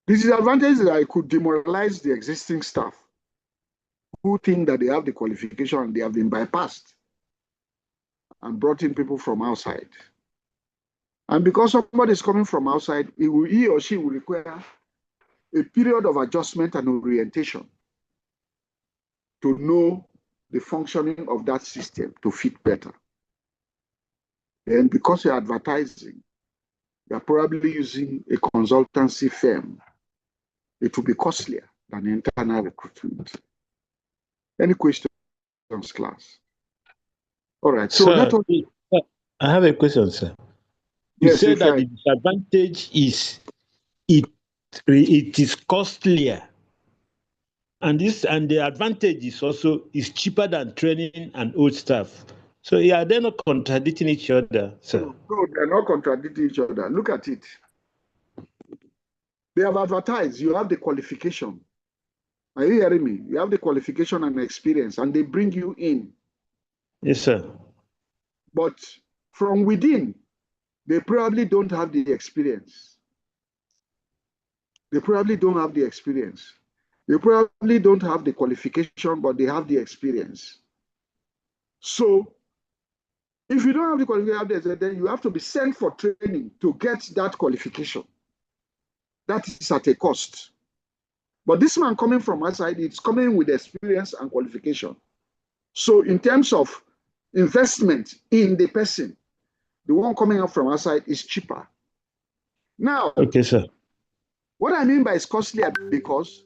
The disadvantage is that it could demoralize the existing staff who think that they have the qualification and they have been bypassed and brought in people from outside. And because somebody is coming from outside, he or she will require a period of adjustment and orientation to know the functioning of that system to fit better. And because you're advertising, you're probably using a consultancy firm, it will be costlier than internal recruitment. Any questions, class? All right, so sir, I have a question, sir. You yes, said that the disadvantage is it is costlier. And the advantage is also cheaper than training an old staff. So yeah, they're not contradicting each other, sir. No, they're not contradicting each other. Look at it. They have advertised, you have the qualification. Are you hearing me? You have the qualification and experience, and they bring you in. Yes, sir. But from within, they probably don't have the experience. They probably don't have the experience. They probably don't have the qualification, but they have the experience. So if you don't have the qualification, then you have to be sent for training to get that qualification. That is at a cost. But this man coming from outside, it's coming with experience and qualification. So in terms of investment in the person, the one coming up from outside is cheaper. Now, okay, sir. What I mean by it's costlier because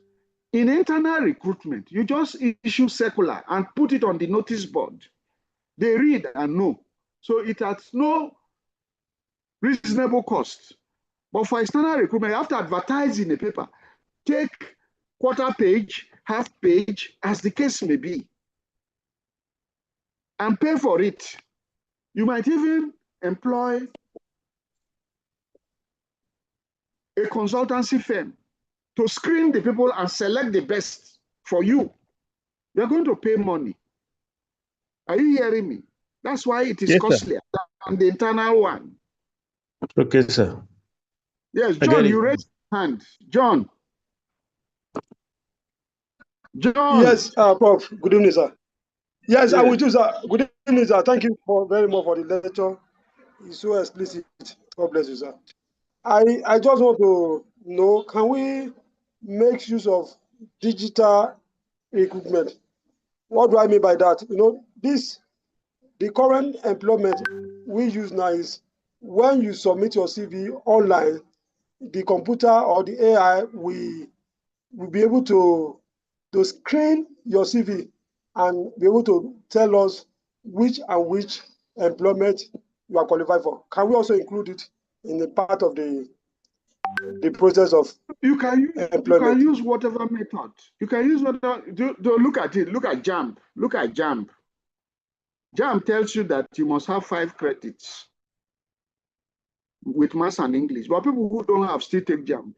in internal recruitment, you just issue circular and put it on the notice board. They read and know. So it has no reasonable cost. But for external recruitment, you have to advertise in a paper. Take quarter page, half page, as the case may be, and pay for it. You might even employ a consultancy firm to screen the people and select the best for you. You're going to pay money. Are you hearing me? That's why it is yes, costlier than the internal one. Okay, sir. Yes, John, you raised your hand. John. Yes, Prof. Good evening, sir. Yes, I will do, sir. Good evening, sir. Thank you very much for the lecture. It's so explicit. God bless you, sir. I just want to know, can we make use of digital recruitment? What do I mean by that? You know, the current employment we use now is when you submit your CV online, the computer or the AI will be able to screen your CV and be able to tell us which employment you are qualified for. Can we also include it in the part of the process of employment? You can use whatever method. You can use whatever. Look at it. Look at JAMB. Look at JAMB. JAMB tells you that you must have 5 credits with maths and English, but people who don't have still take JAMB.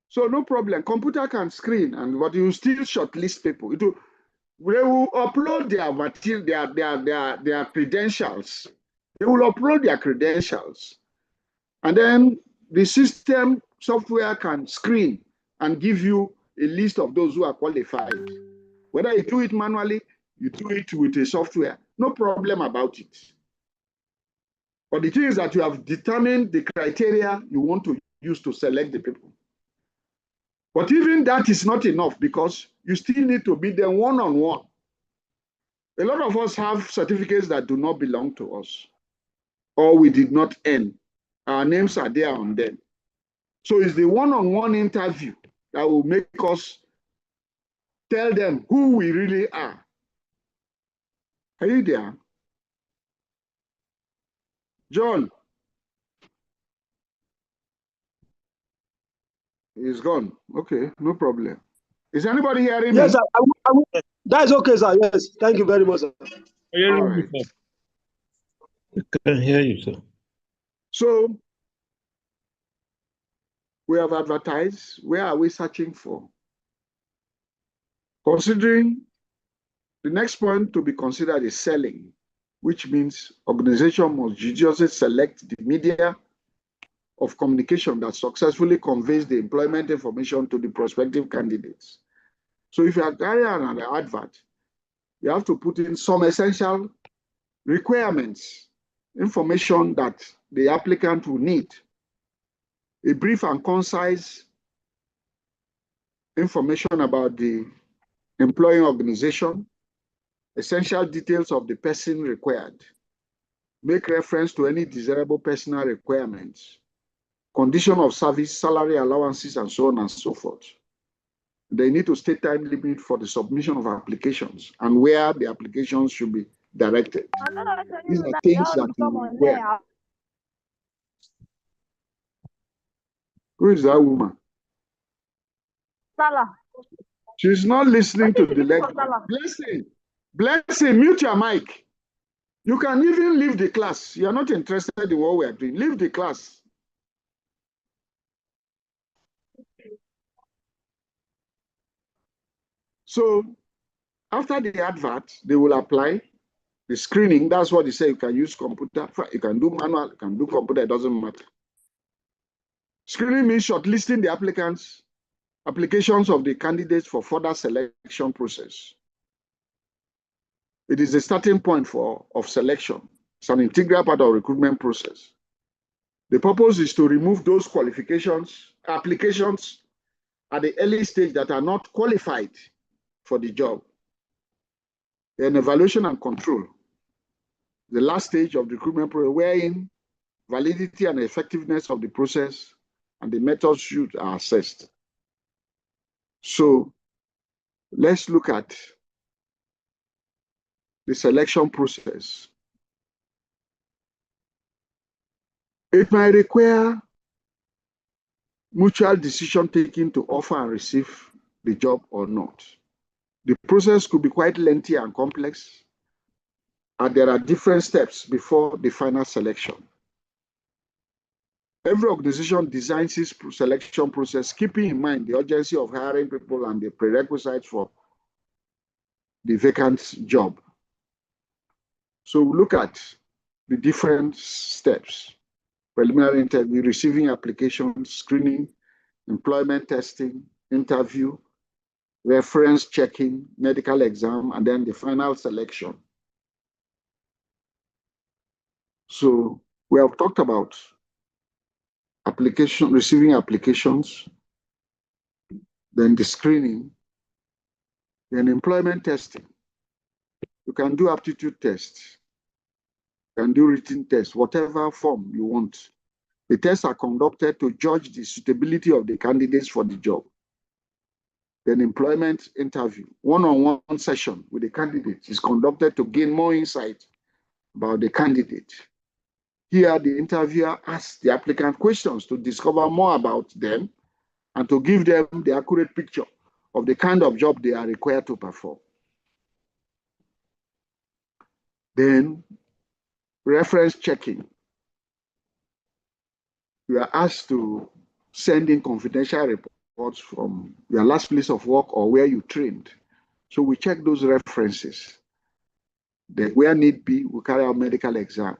So no problem. Computer can screen, but you still shortlist people. They will upload their material, their credentials. They will upload their credentials. And then the system software can screen and give you a list of those who are qualified. Whether you do it manually, you do it with a software, no problem about it. But the thing is that you have determined the criteria you want to use to select the people. But even that is not enough because you still need to meet them one-on-one. A lot of us have certificates that do not belong to us, or we did not earn. Our names are there on them. So it's the one-on-one interview that will make us tell them who we really are. Are you there? John? He's gone. Okay, no problem. Is anybody hearing Yes, me? sir. That's okay, sir. Yes, thank you very much, sir. All right. I can hear you, sir. So we have advertised. Where are we searching for? Considering the next point to be considered is selling, which means organization must judiciously select the media of communication that successfully conveys the employment information to the prospective candidates. So if you are carrying an advert, you have to put in some essential requirements, information that the applicant will need. A brief and concise information about the employing organization, essential details of the person required, make reference to any desirable personal requirements, condition of service, salary allowances, and so on and so forth. They need to state time limit for the submission of applications and where the applications should be directed. These are things that you require. Who is that woman? Salah. She's not listening to the lecture. Blessing, mute your mic. You can even leave the class. You're not interested in what we are doing. Leave the class. So after the advert, they will apply the screening. That's what they say. You can use computer. You can do manual. You can do computer. It doesn't matter. Screening means shortlisting the applications of the candidates for further selection process. It is the starting point of selection. It's an integral part of recruitment process. The purpose is to remove those applications at the early stage that are not qualified for the job. Then evaluation and control, the last stage of the recruitment process, wherein validity and effectiveness of the process and the methods used are assessed. So let's look at the selection process. It might require mutual decision taking to offer and receive the job or not. The process could be quite lengthy and complex, and there are different steps before the final selection. Every organization designs its selection process, keeping in mind the urgency of hiring people and the prerequisites for the vacant job. So we look at the different steps: preliminary interview, receiving applications, screening, employment testing, interview, reference checking, medical exam, and then the final selection. So we have talked about receiving applications, then the screening, then employment testing. You can do aptitude tests, you can do written tests, whatever form you want. The tests are conducted to judge the suitability of the candidates for the job. Then employment interview, one-on-one session with the candidate is conducted to gain more insight about the candidate. Here, the interviewer asks the applicant questions to discover more about them and to give them the accurate picture of the kind of job they are required to perform. Then, reference checking. You are asked to send in confidential reports from your last place of work or where you trained. So we check those references. Then, where need be, we carry out medical exam,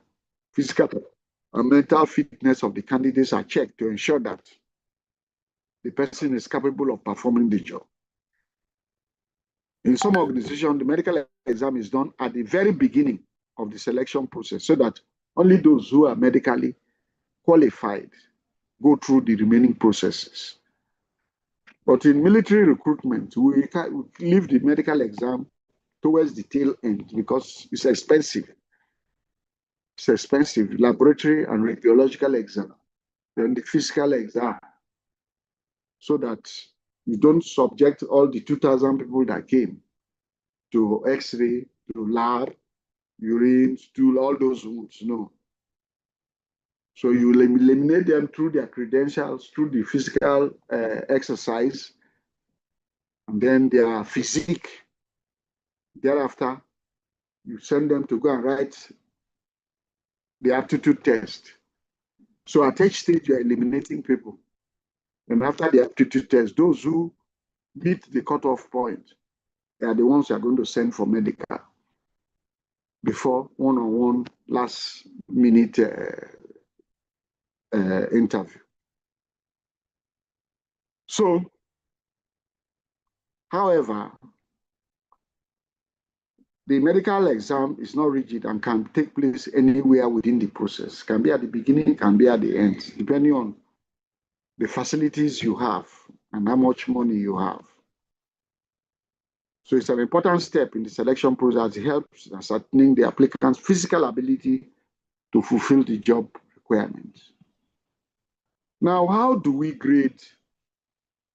physical and mental fitness of the candidates are checked to ensure that the person is capable of performing the job. In some organizations, the medical exam is done at the very beginning of the selection process so that only those who are medically qualified go through the remaining processes. But in military recruitment, we leave the medical exam towards the tail end because it's expensive. It's expensive, laboratory and radiological exam, then the physical exam, so that you don't subject all the 2,000 people that came to X-ray, to lab, urine, stool, all those wounds, no. So you eliminate them through their credentials, through the physical exercise, and then their physique. Thereafter, you send them to go and write the aptitude test. So at each stage, you're eliminating people. And after the aptitude test, those who meet the cutoff point, they are the ones you are going to send for medical before one-on-one last-minute interview. So, however, the medical exam is not rigid and can take place anywhere within the process. Can be at the beginning, can be at the end, depending on the facilities you have and how much money you have. So it's an important step in the selection process. It helps in ascertaining the applicant's physical ability to fulfill the job requirements. Now, how do we grade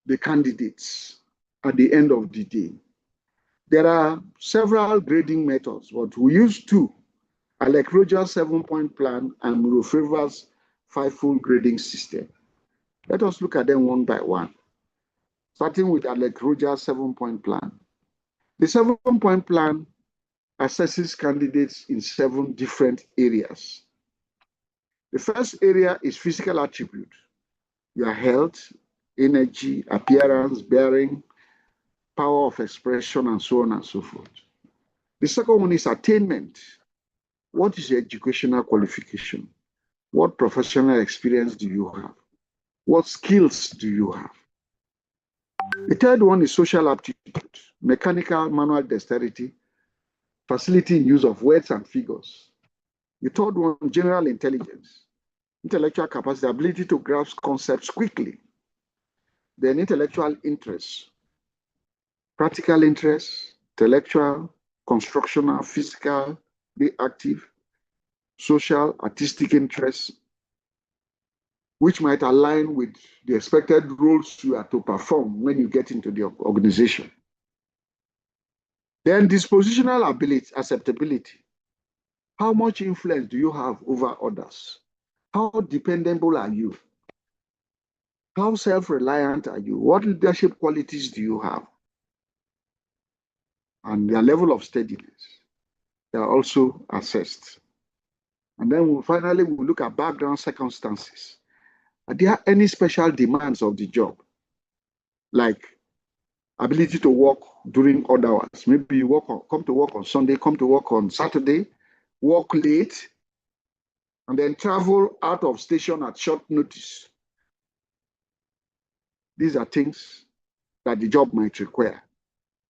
the candidates at the end of the day? There are several grading methods, but we use two: Alec Rogers 7-point plan and Murofavor's 5-fold grading system. Let us look at them one by one, starting with Alec Rogers 7-point plan. The 7-point plan assesses candidates in 7 different areas. The first area is physical attribute: your health, energy, appearance, bearing, power of expression, and so on and so forth. The second one is attainment. What is your educational qualification? What professional experience do you have? What skills do you have? The third one is social aptitude: mechanical, manual dexterity, facility in use of words and figures. The third one, general intelligence, intellectual capacity, ability to grasp concepts quickly. Then intellectual interests, practical interests, intellectual, constructional, physical, be active, social, artistic interests, which might align with the expected roles you are to perform when you get into the organization. Then dispositional ability, acceptability. How much influence do you have over others? How dependable are you? How self-reliant are you? What leadership qualities do you have? And their level of steadiness. They are also assessed. And then finally, we'll look at background circumstances. Are there any special demands of the job? Like ability to work during odd hours. Maybe you come to work on Sunday, come to work on Saturday, work late, and then travel out of station at short notice. These are things that the job might require.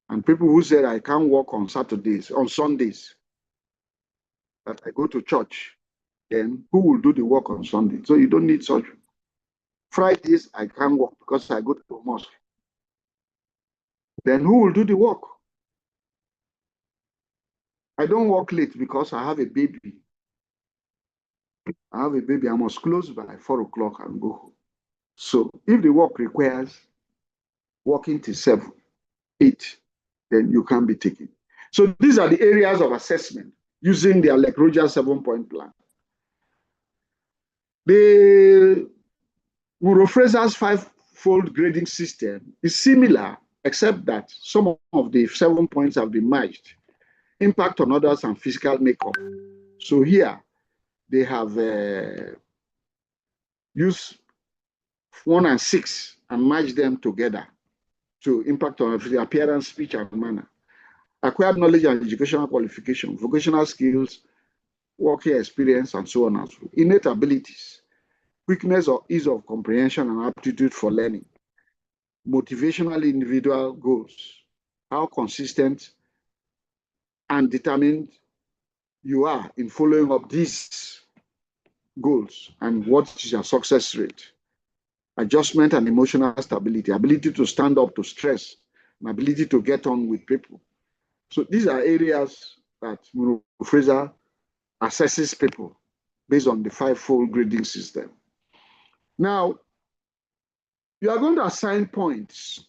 And people who said, I can't work on Saturdays, on Sundays, that I go to church, then who will do the work on Sunday? So you don't need surgery. Fridays, I can't work because I go to the mosque. Then who will do the work? I don't work late because I have a baby. I have a baby, I must close by 4 o'clock and go home. So if the work requires working till 7, 8, then you can be taken. So these are the areas of assessment using the Alec Rogers 7-point plan. The Murofavor's 5-fold grading system is similar, except that some of the 7 points have been merged. Impact on others and physical makeup. So here they have used 1 and 6 and merged them together to impact on the appearance, speech, and manner. Acquired knowledge and educational qualification, vocational skills, working experience, and so on and so forth. Innate abilities, quickness or ease of comprehension and aptitude for learning, motivational individual goals, how consistent and determined you are in following up these goals, and what is your success rate, adjustment and emotional stability, ability to stand up to stress, and ability to get on with people. So these are areas that Fraser assesses people based on the 5-fold grading system. Now, you are going to assign points,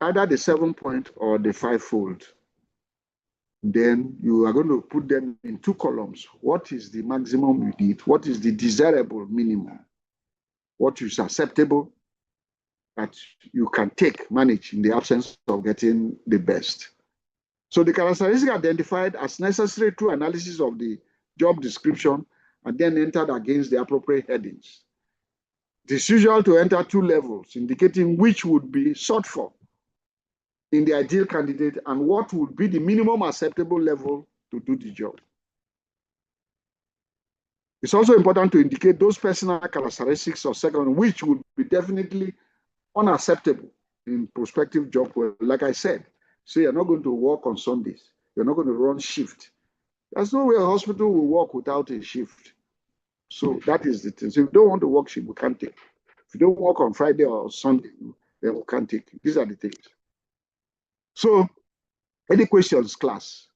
either the 7-point or the 5-fold. Then you are going to put them in 2 columns. What is the maximum you need? What is the desirable minimum? What is acceptable that you can manage in the absence of getting the best? So the characteristics identified as necessary through analysis of the job description and then entered against the appropriate headings. It is usual to enter 2 levels, indicating which would be sought for in the ideal candidate and what would be the minimum acceptable level to do the job. It's also important to indicate those personal characteristics or second, which would be definitely unacceptable in prospective job. Like I said, say you're not going to work on Sundays. You're not going to run shift. There's no way a hospital will work without a shift. So that is the thing. So if you don't want to work shift, we can't take. If you don't work on Friday or Sunday, then we can't take. These are the things. So, any questions, class?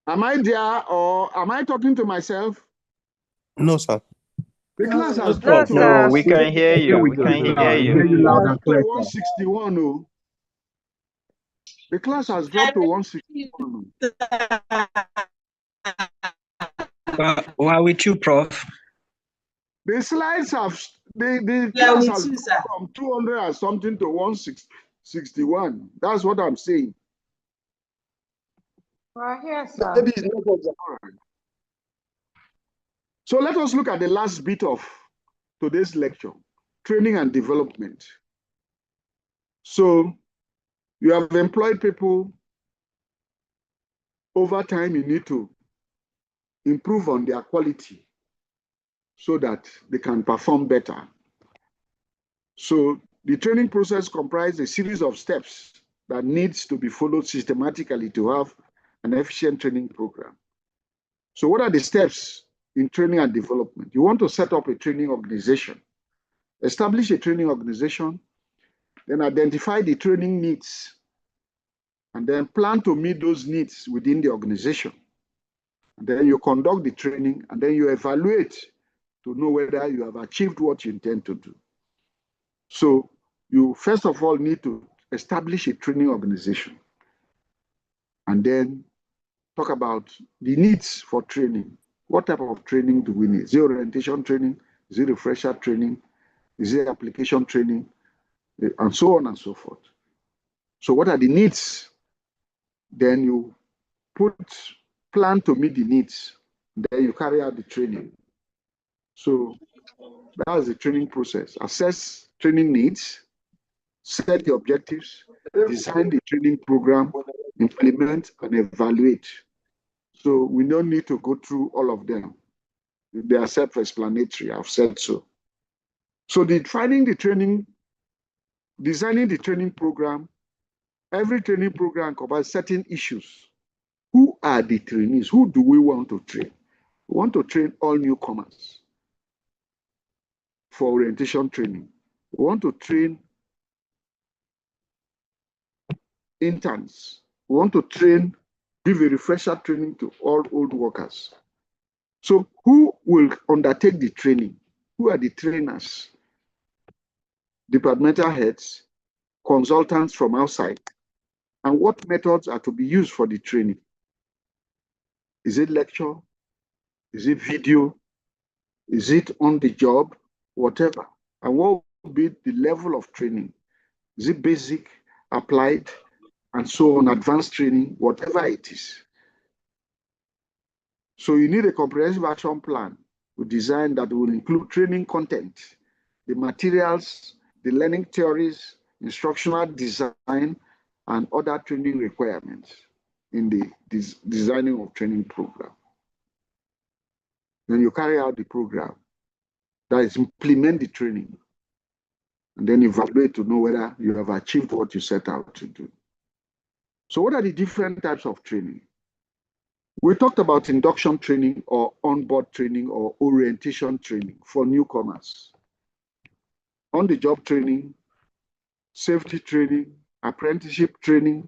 Am I there or am I talking to myself? No, sir. The class has No, dropped to sir. We can hear you. We can hear you. the class has dropped to 161. Oh. The class has dropped to 161. We're with you, Prof. The slides have the class has gone from 200 and something to 161. That's what I'm saying. We're here, sir. Maybe it's not good, sir. All right. So let us look at the last bit of today's lecture, training and development. So you have employed people. Over time, you need to improve on their quality so that they can perform better. So the training process comprises a series of steps that needs to be followed systematically to have an efficient training program. So what are the steps in training and development? You want to set up a training organization, establish a training organization, then identify the training needs, and then plan to meet those needs within the organization. And then you conduct the training, and then you evaluate to know whether you have achieved what you intend to do. So you first of all need to establish a training organization, and then talk about the needs for training. What type of training do we need? Is it orientation training? Is it refresher training? Is it application training? And so on and so forth. So what are the needs? Then you plan to meet the needs. Then you carry out the training. So that is the training process. Assess training needs, set the objectives, design the training program, implement and evaluate. So we don't need to go through all of them. They are self-explanatory, I've said so. So designing the training program, every training program covers certain issues. Who are the trainees? Who do we want to train? We want to train all newcomers for orientation training. We want to train interns. We want to give a refresher training to all old workers. So who will undertake the training? Who are the trainers? Departmental heads, consultants from outside, and what methods are to be used for the training? Is it lecture? Is it video? Is it on the job? Whatever. And what will be the level of training? Is it basic, applied, and so on, advanced training, whatever it is? So you need a comprehensive action plan with design that will include training content, the materials, the learning theories, instructional design, and other training requirements in the designing of training program. Then you carry out the program, that is, implement the training, and then evaluate to know whether you have achieved what you set out to do. So what are the different types of training? We talked about induction training or on-board training or orientation training for newcomers. On-the-job training, safety training, apprenticeship training,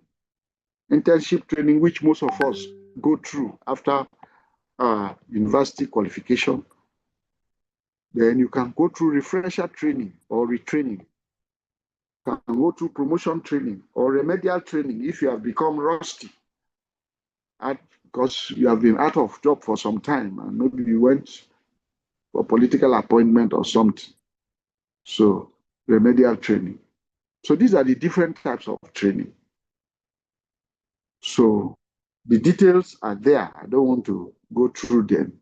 internship training, which most of us go through after university qualification. Then you can go through refresher training or retraining. You can go through promotion training or remedial training if you have become rusty because you have been out of job for some time and maybe you went for political appointment or something. So remedial training. So these are the different types of training. So the details are there. I don't want to go through them.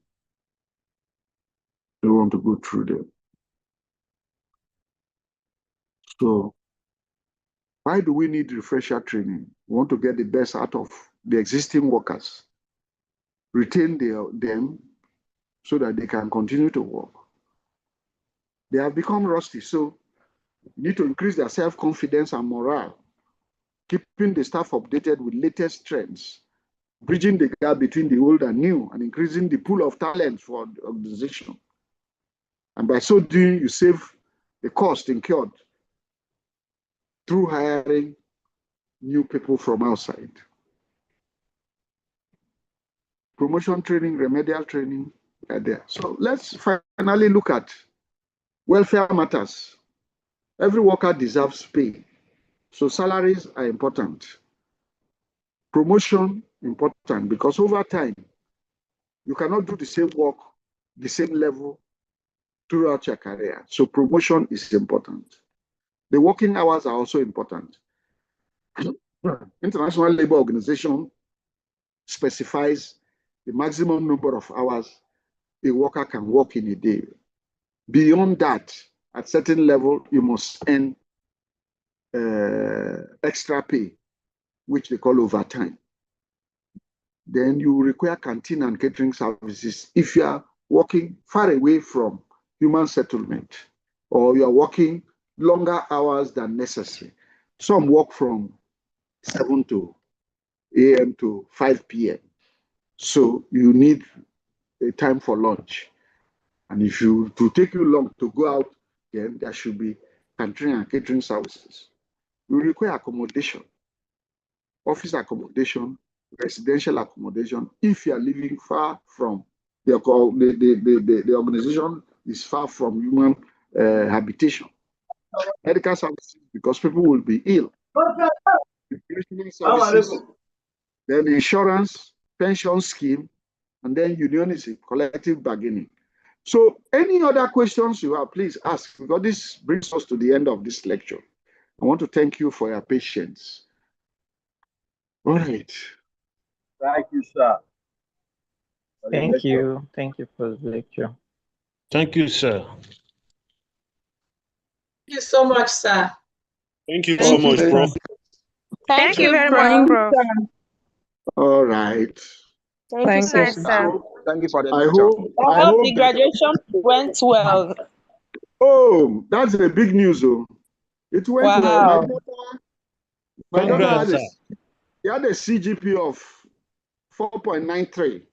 So why do we need refresher training? We want to get the best out of the existing workers, retain them so that they can continue to work. They have become rusty, so you need to increase their self-confidence and morale, keeping the staff updated with latest trends, bridging the gap between the old and new, and increasing the pool of talent for the organization. And by so doing, you save the cost incurred through hiring new people from outside. Promotion training, remedial training are there. So let's finally look at welfare matters. Every worker deserves pay. So salaries are important. Promotion, important, because over time, you cannot do the same work, the same level throughout your career. So promotion is important. The working hours are also important. International Labour Organization specifies the maximum number of hours a worker can work in a day. Beyond that, at certain level, you must earn extra pay, which they call overtime. Then you require canteen and catering services if you are working far away from human settlement, or you are working longer hours than necessary. Some work from 7 a.m. to 5 p.m. So you need a time for lunch. And if to take you long to go out, then there should be canteen and catering services. You require accommodation, office accommodation, residential accommodation. If you are living far from the organization is far from human habitation. Medical services, because people will be ill. Services, then insurance, pension scheme, and then unionism, collective bargaining. So any other questions you have, please ask, because this brings us to the end of this lecture. I want to thank you for your patience. All right. Thank you, sir. Thank you. Thank you for the lecture. Thank you, sir. Thank you so much, sir. Thank you so much, Prof. Thank you very Prof. much, Prof. All right. Thank you, sir. Thank you for the I lecture. hope the graduation went well. Oh, that's a big news, though. It went well. My daughter had a CGP of 4.93.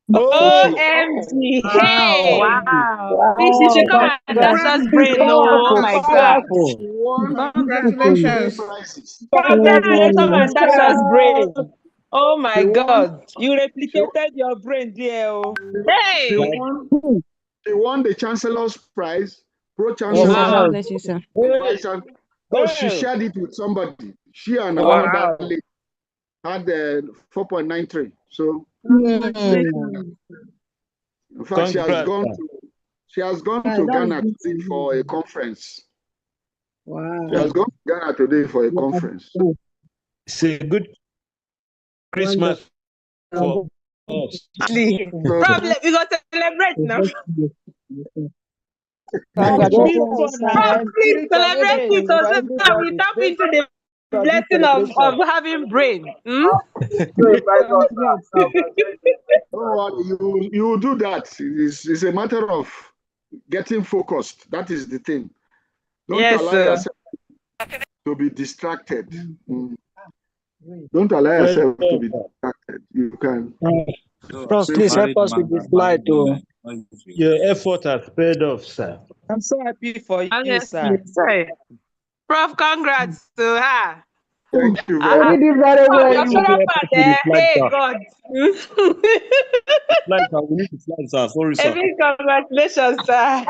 OMG! Hey! Wow. Please, you should come and dash us brain. Oh my God! Congratulations. Come and dash us brain. Oh my God! You replicated your brain there. Hey! She won the Chancellor's Prize, Pro Chancellor. Wow. Bless you, sir. She shared it with somebody. She and another lady had 4.93. So, in fact, she has gone to Ghana today for a conference. Wow. She has gone to Ghana today for a conference. It's a good Christmas for us. Problem, we got to celebrate now. Congratulations, Please celebrate it so that we tap into the blessing of having brain. Don't worry, you will do that. It's a matter of getting focused. That is the thing. Don't allow yourself to be distracted. Don't allow yourself to be distracted. You can. Prof, please help us with the slide too. Your effort has paid off, sir. I'm so happy for you, sir. Prof, congrats to her. Thank you very much. Hey, God. We need the slides, sir. Sorry, sir. Congratulations, sir.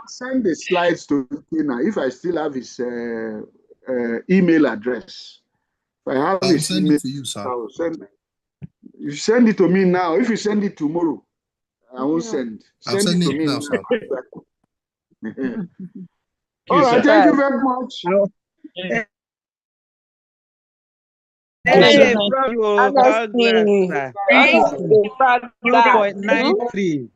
Send the slides to Tina if I still have his email address. If I have his send email, it to you, sir. I will send it. You send it to me now. If you send it tomorrow, I won't send. I'm Send it sending to it me now, sir. All right, thank you very much. Hey, Prof, congrats, sir. 2.93.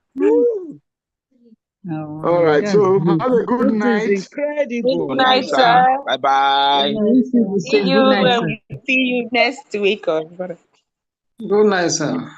All right, so have a good night. Incredible. Good night, sir. Bye-bye. See you next week. Good night, sir.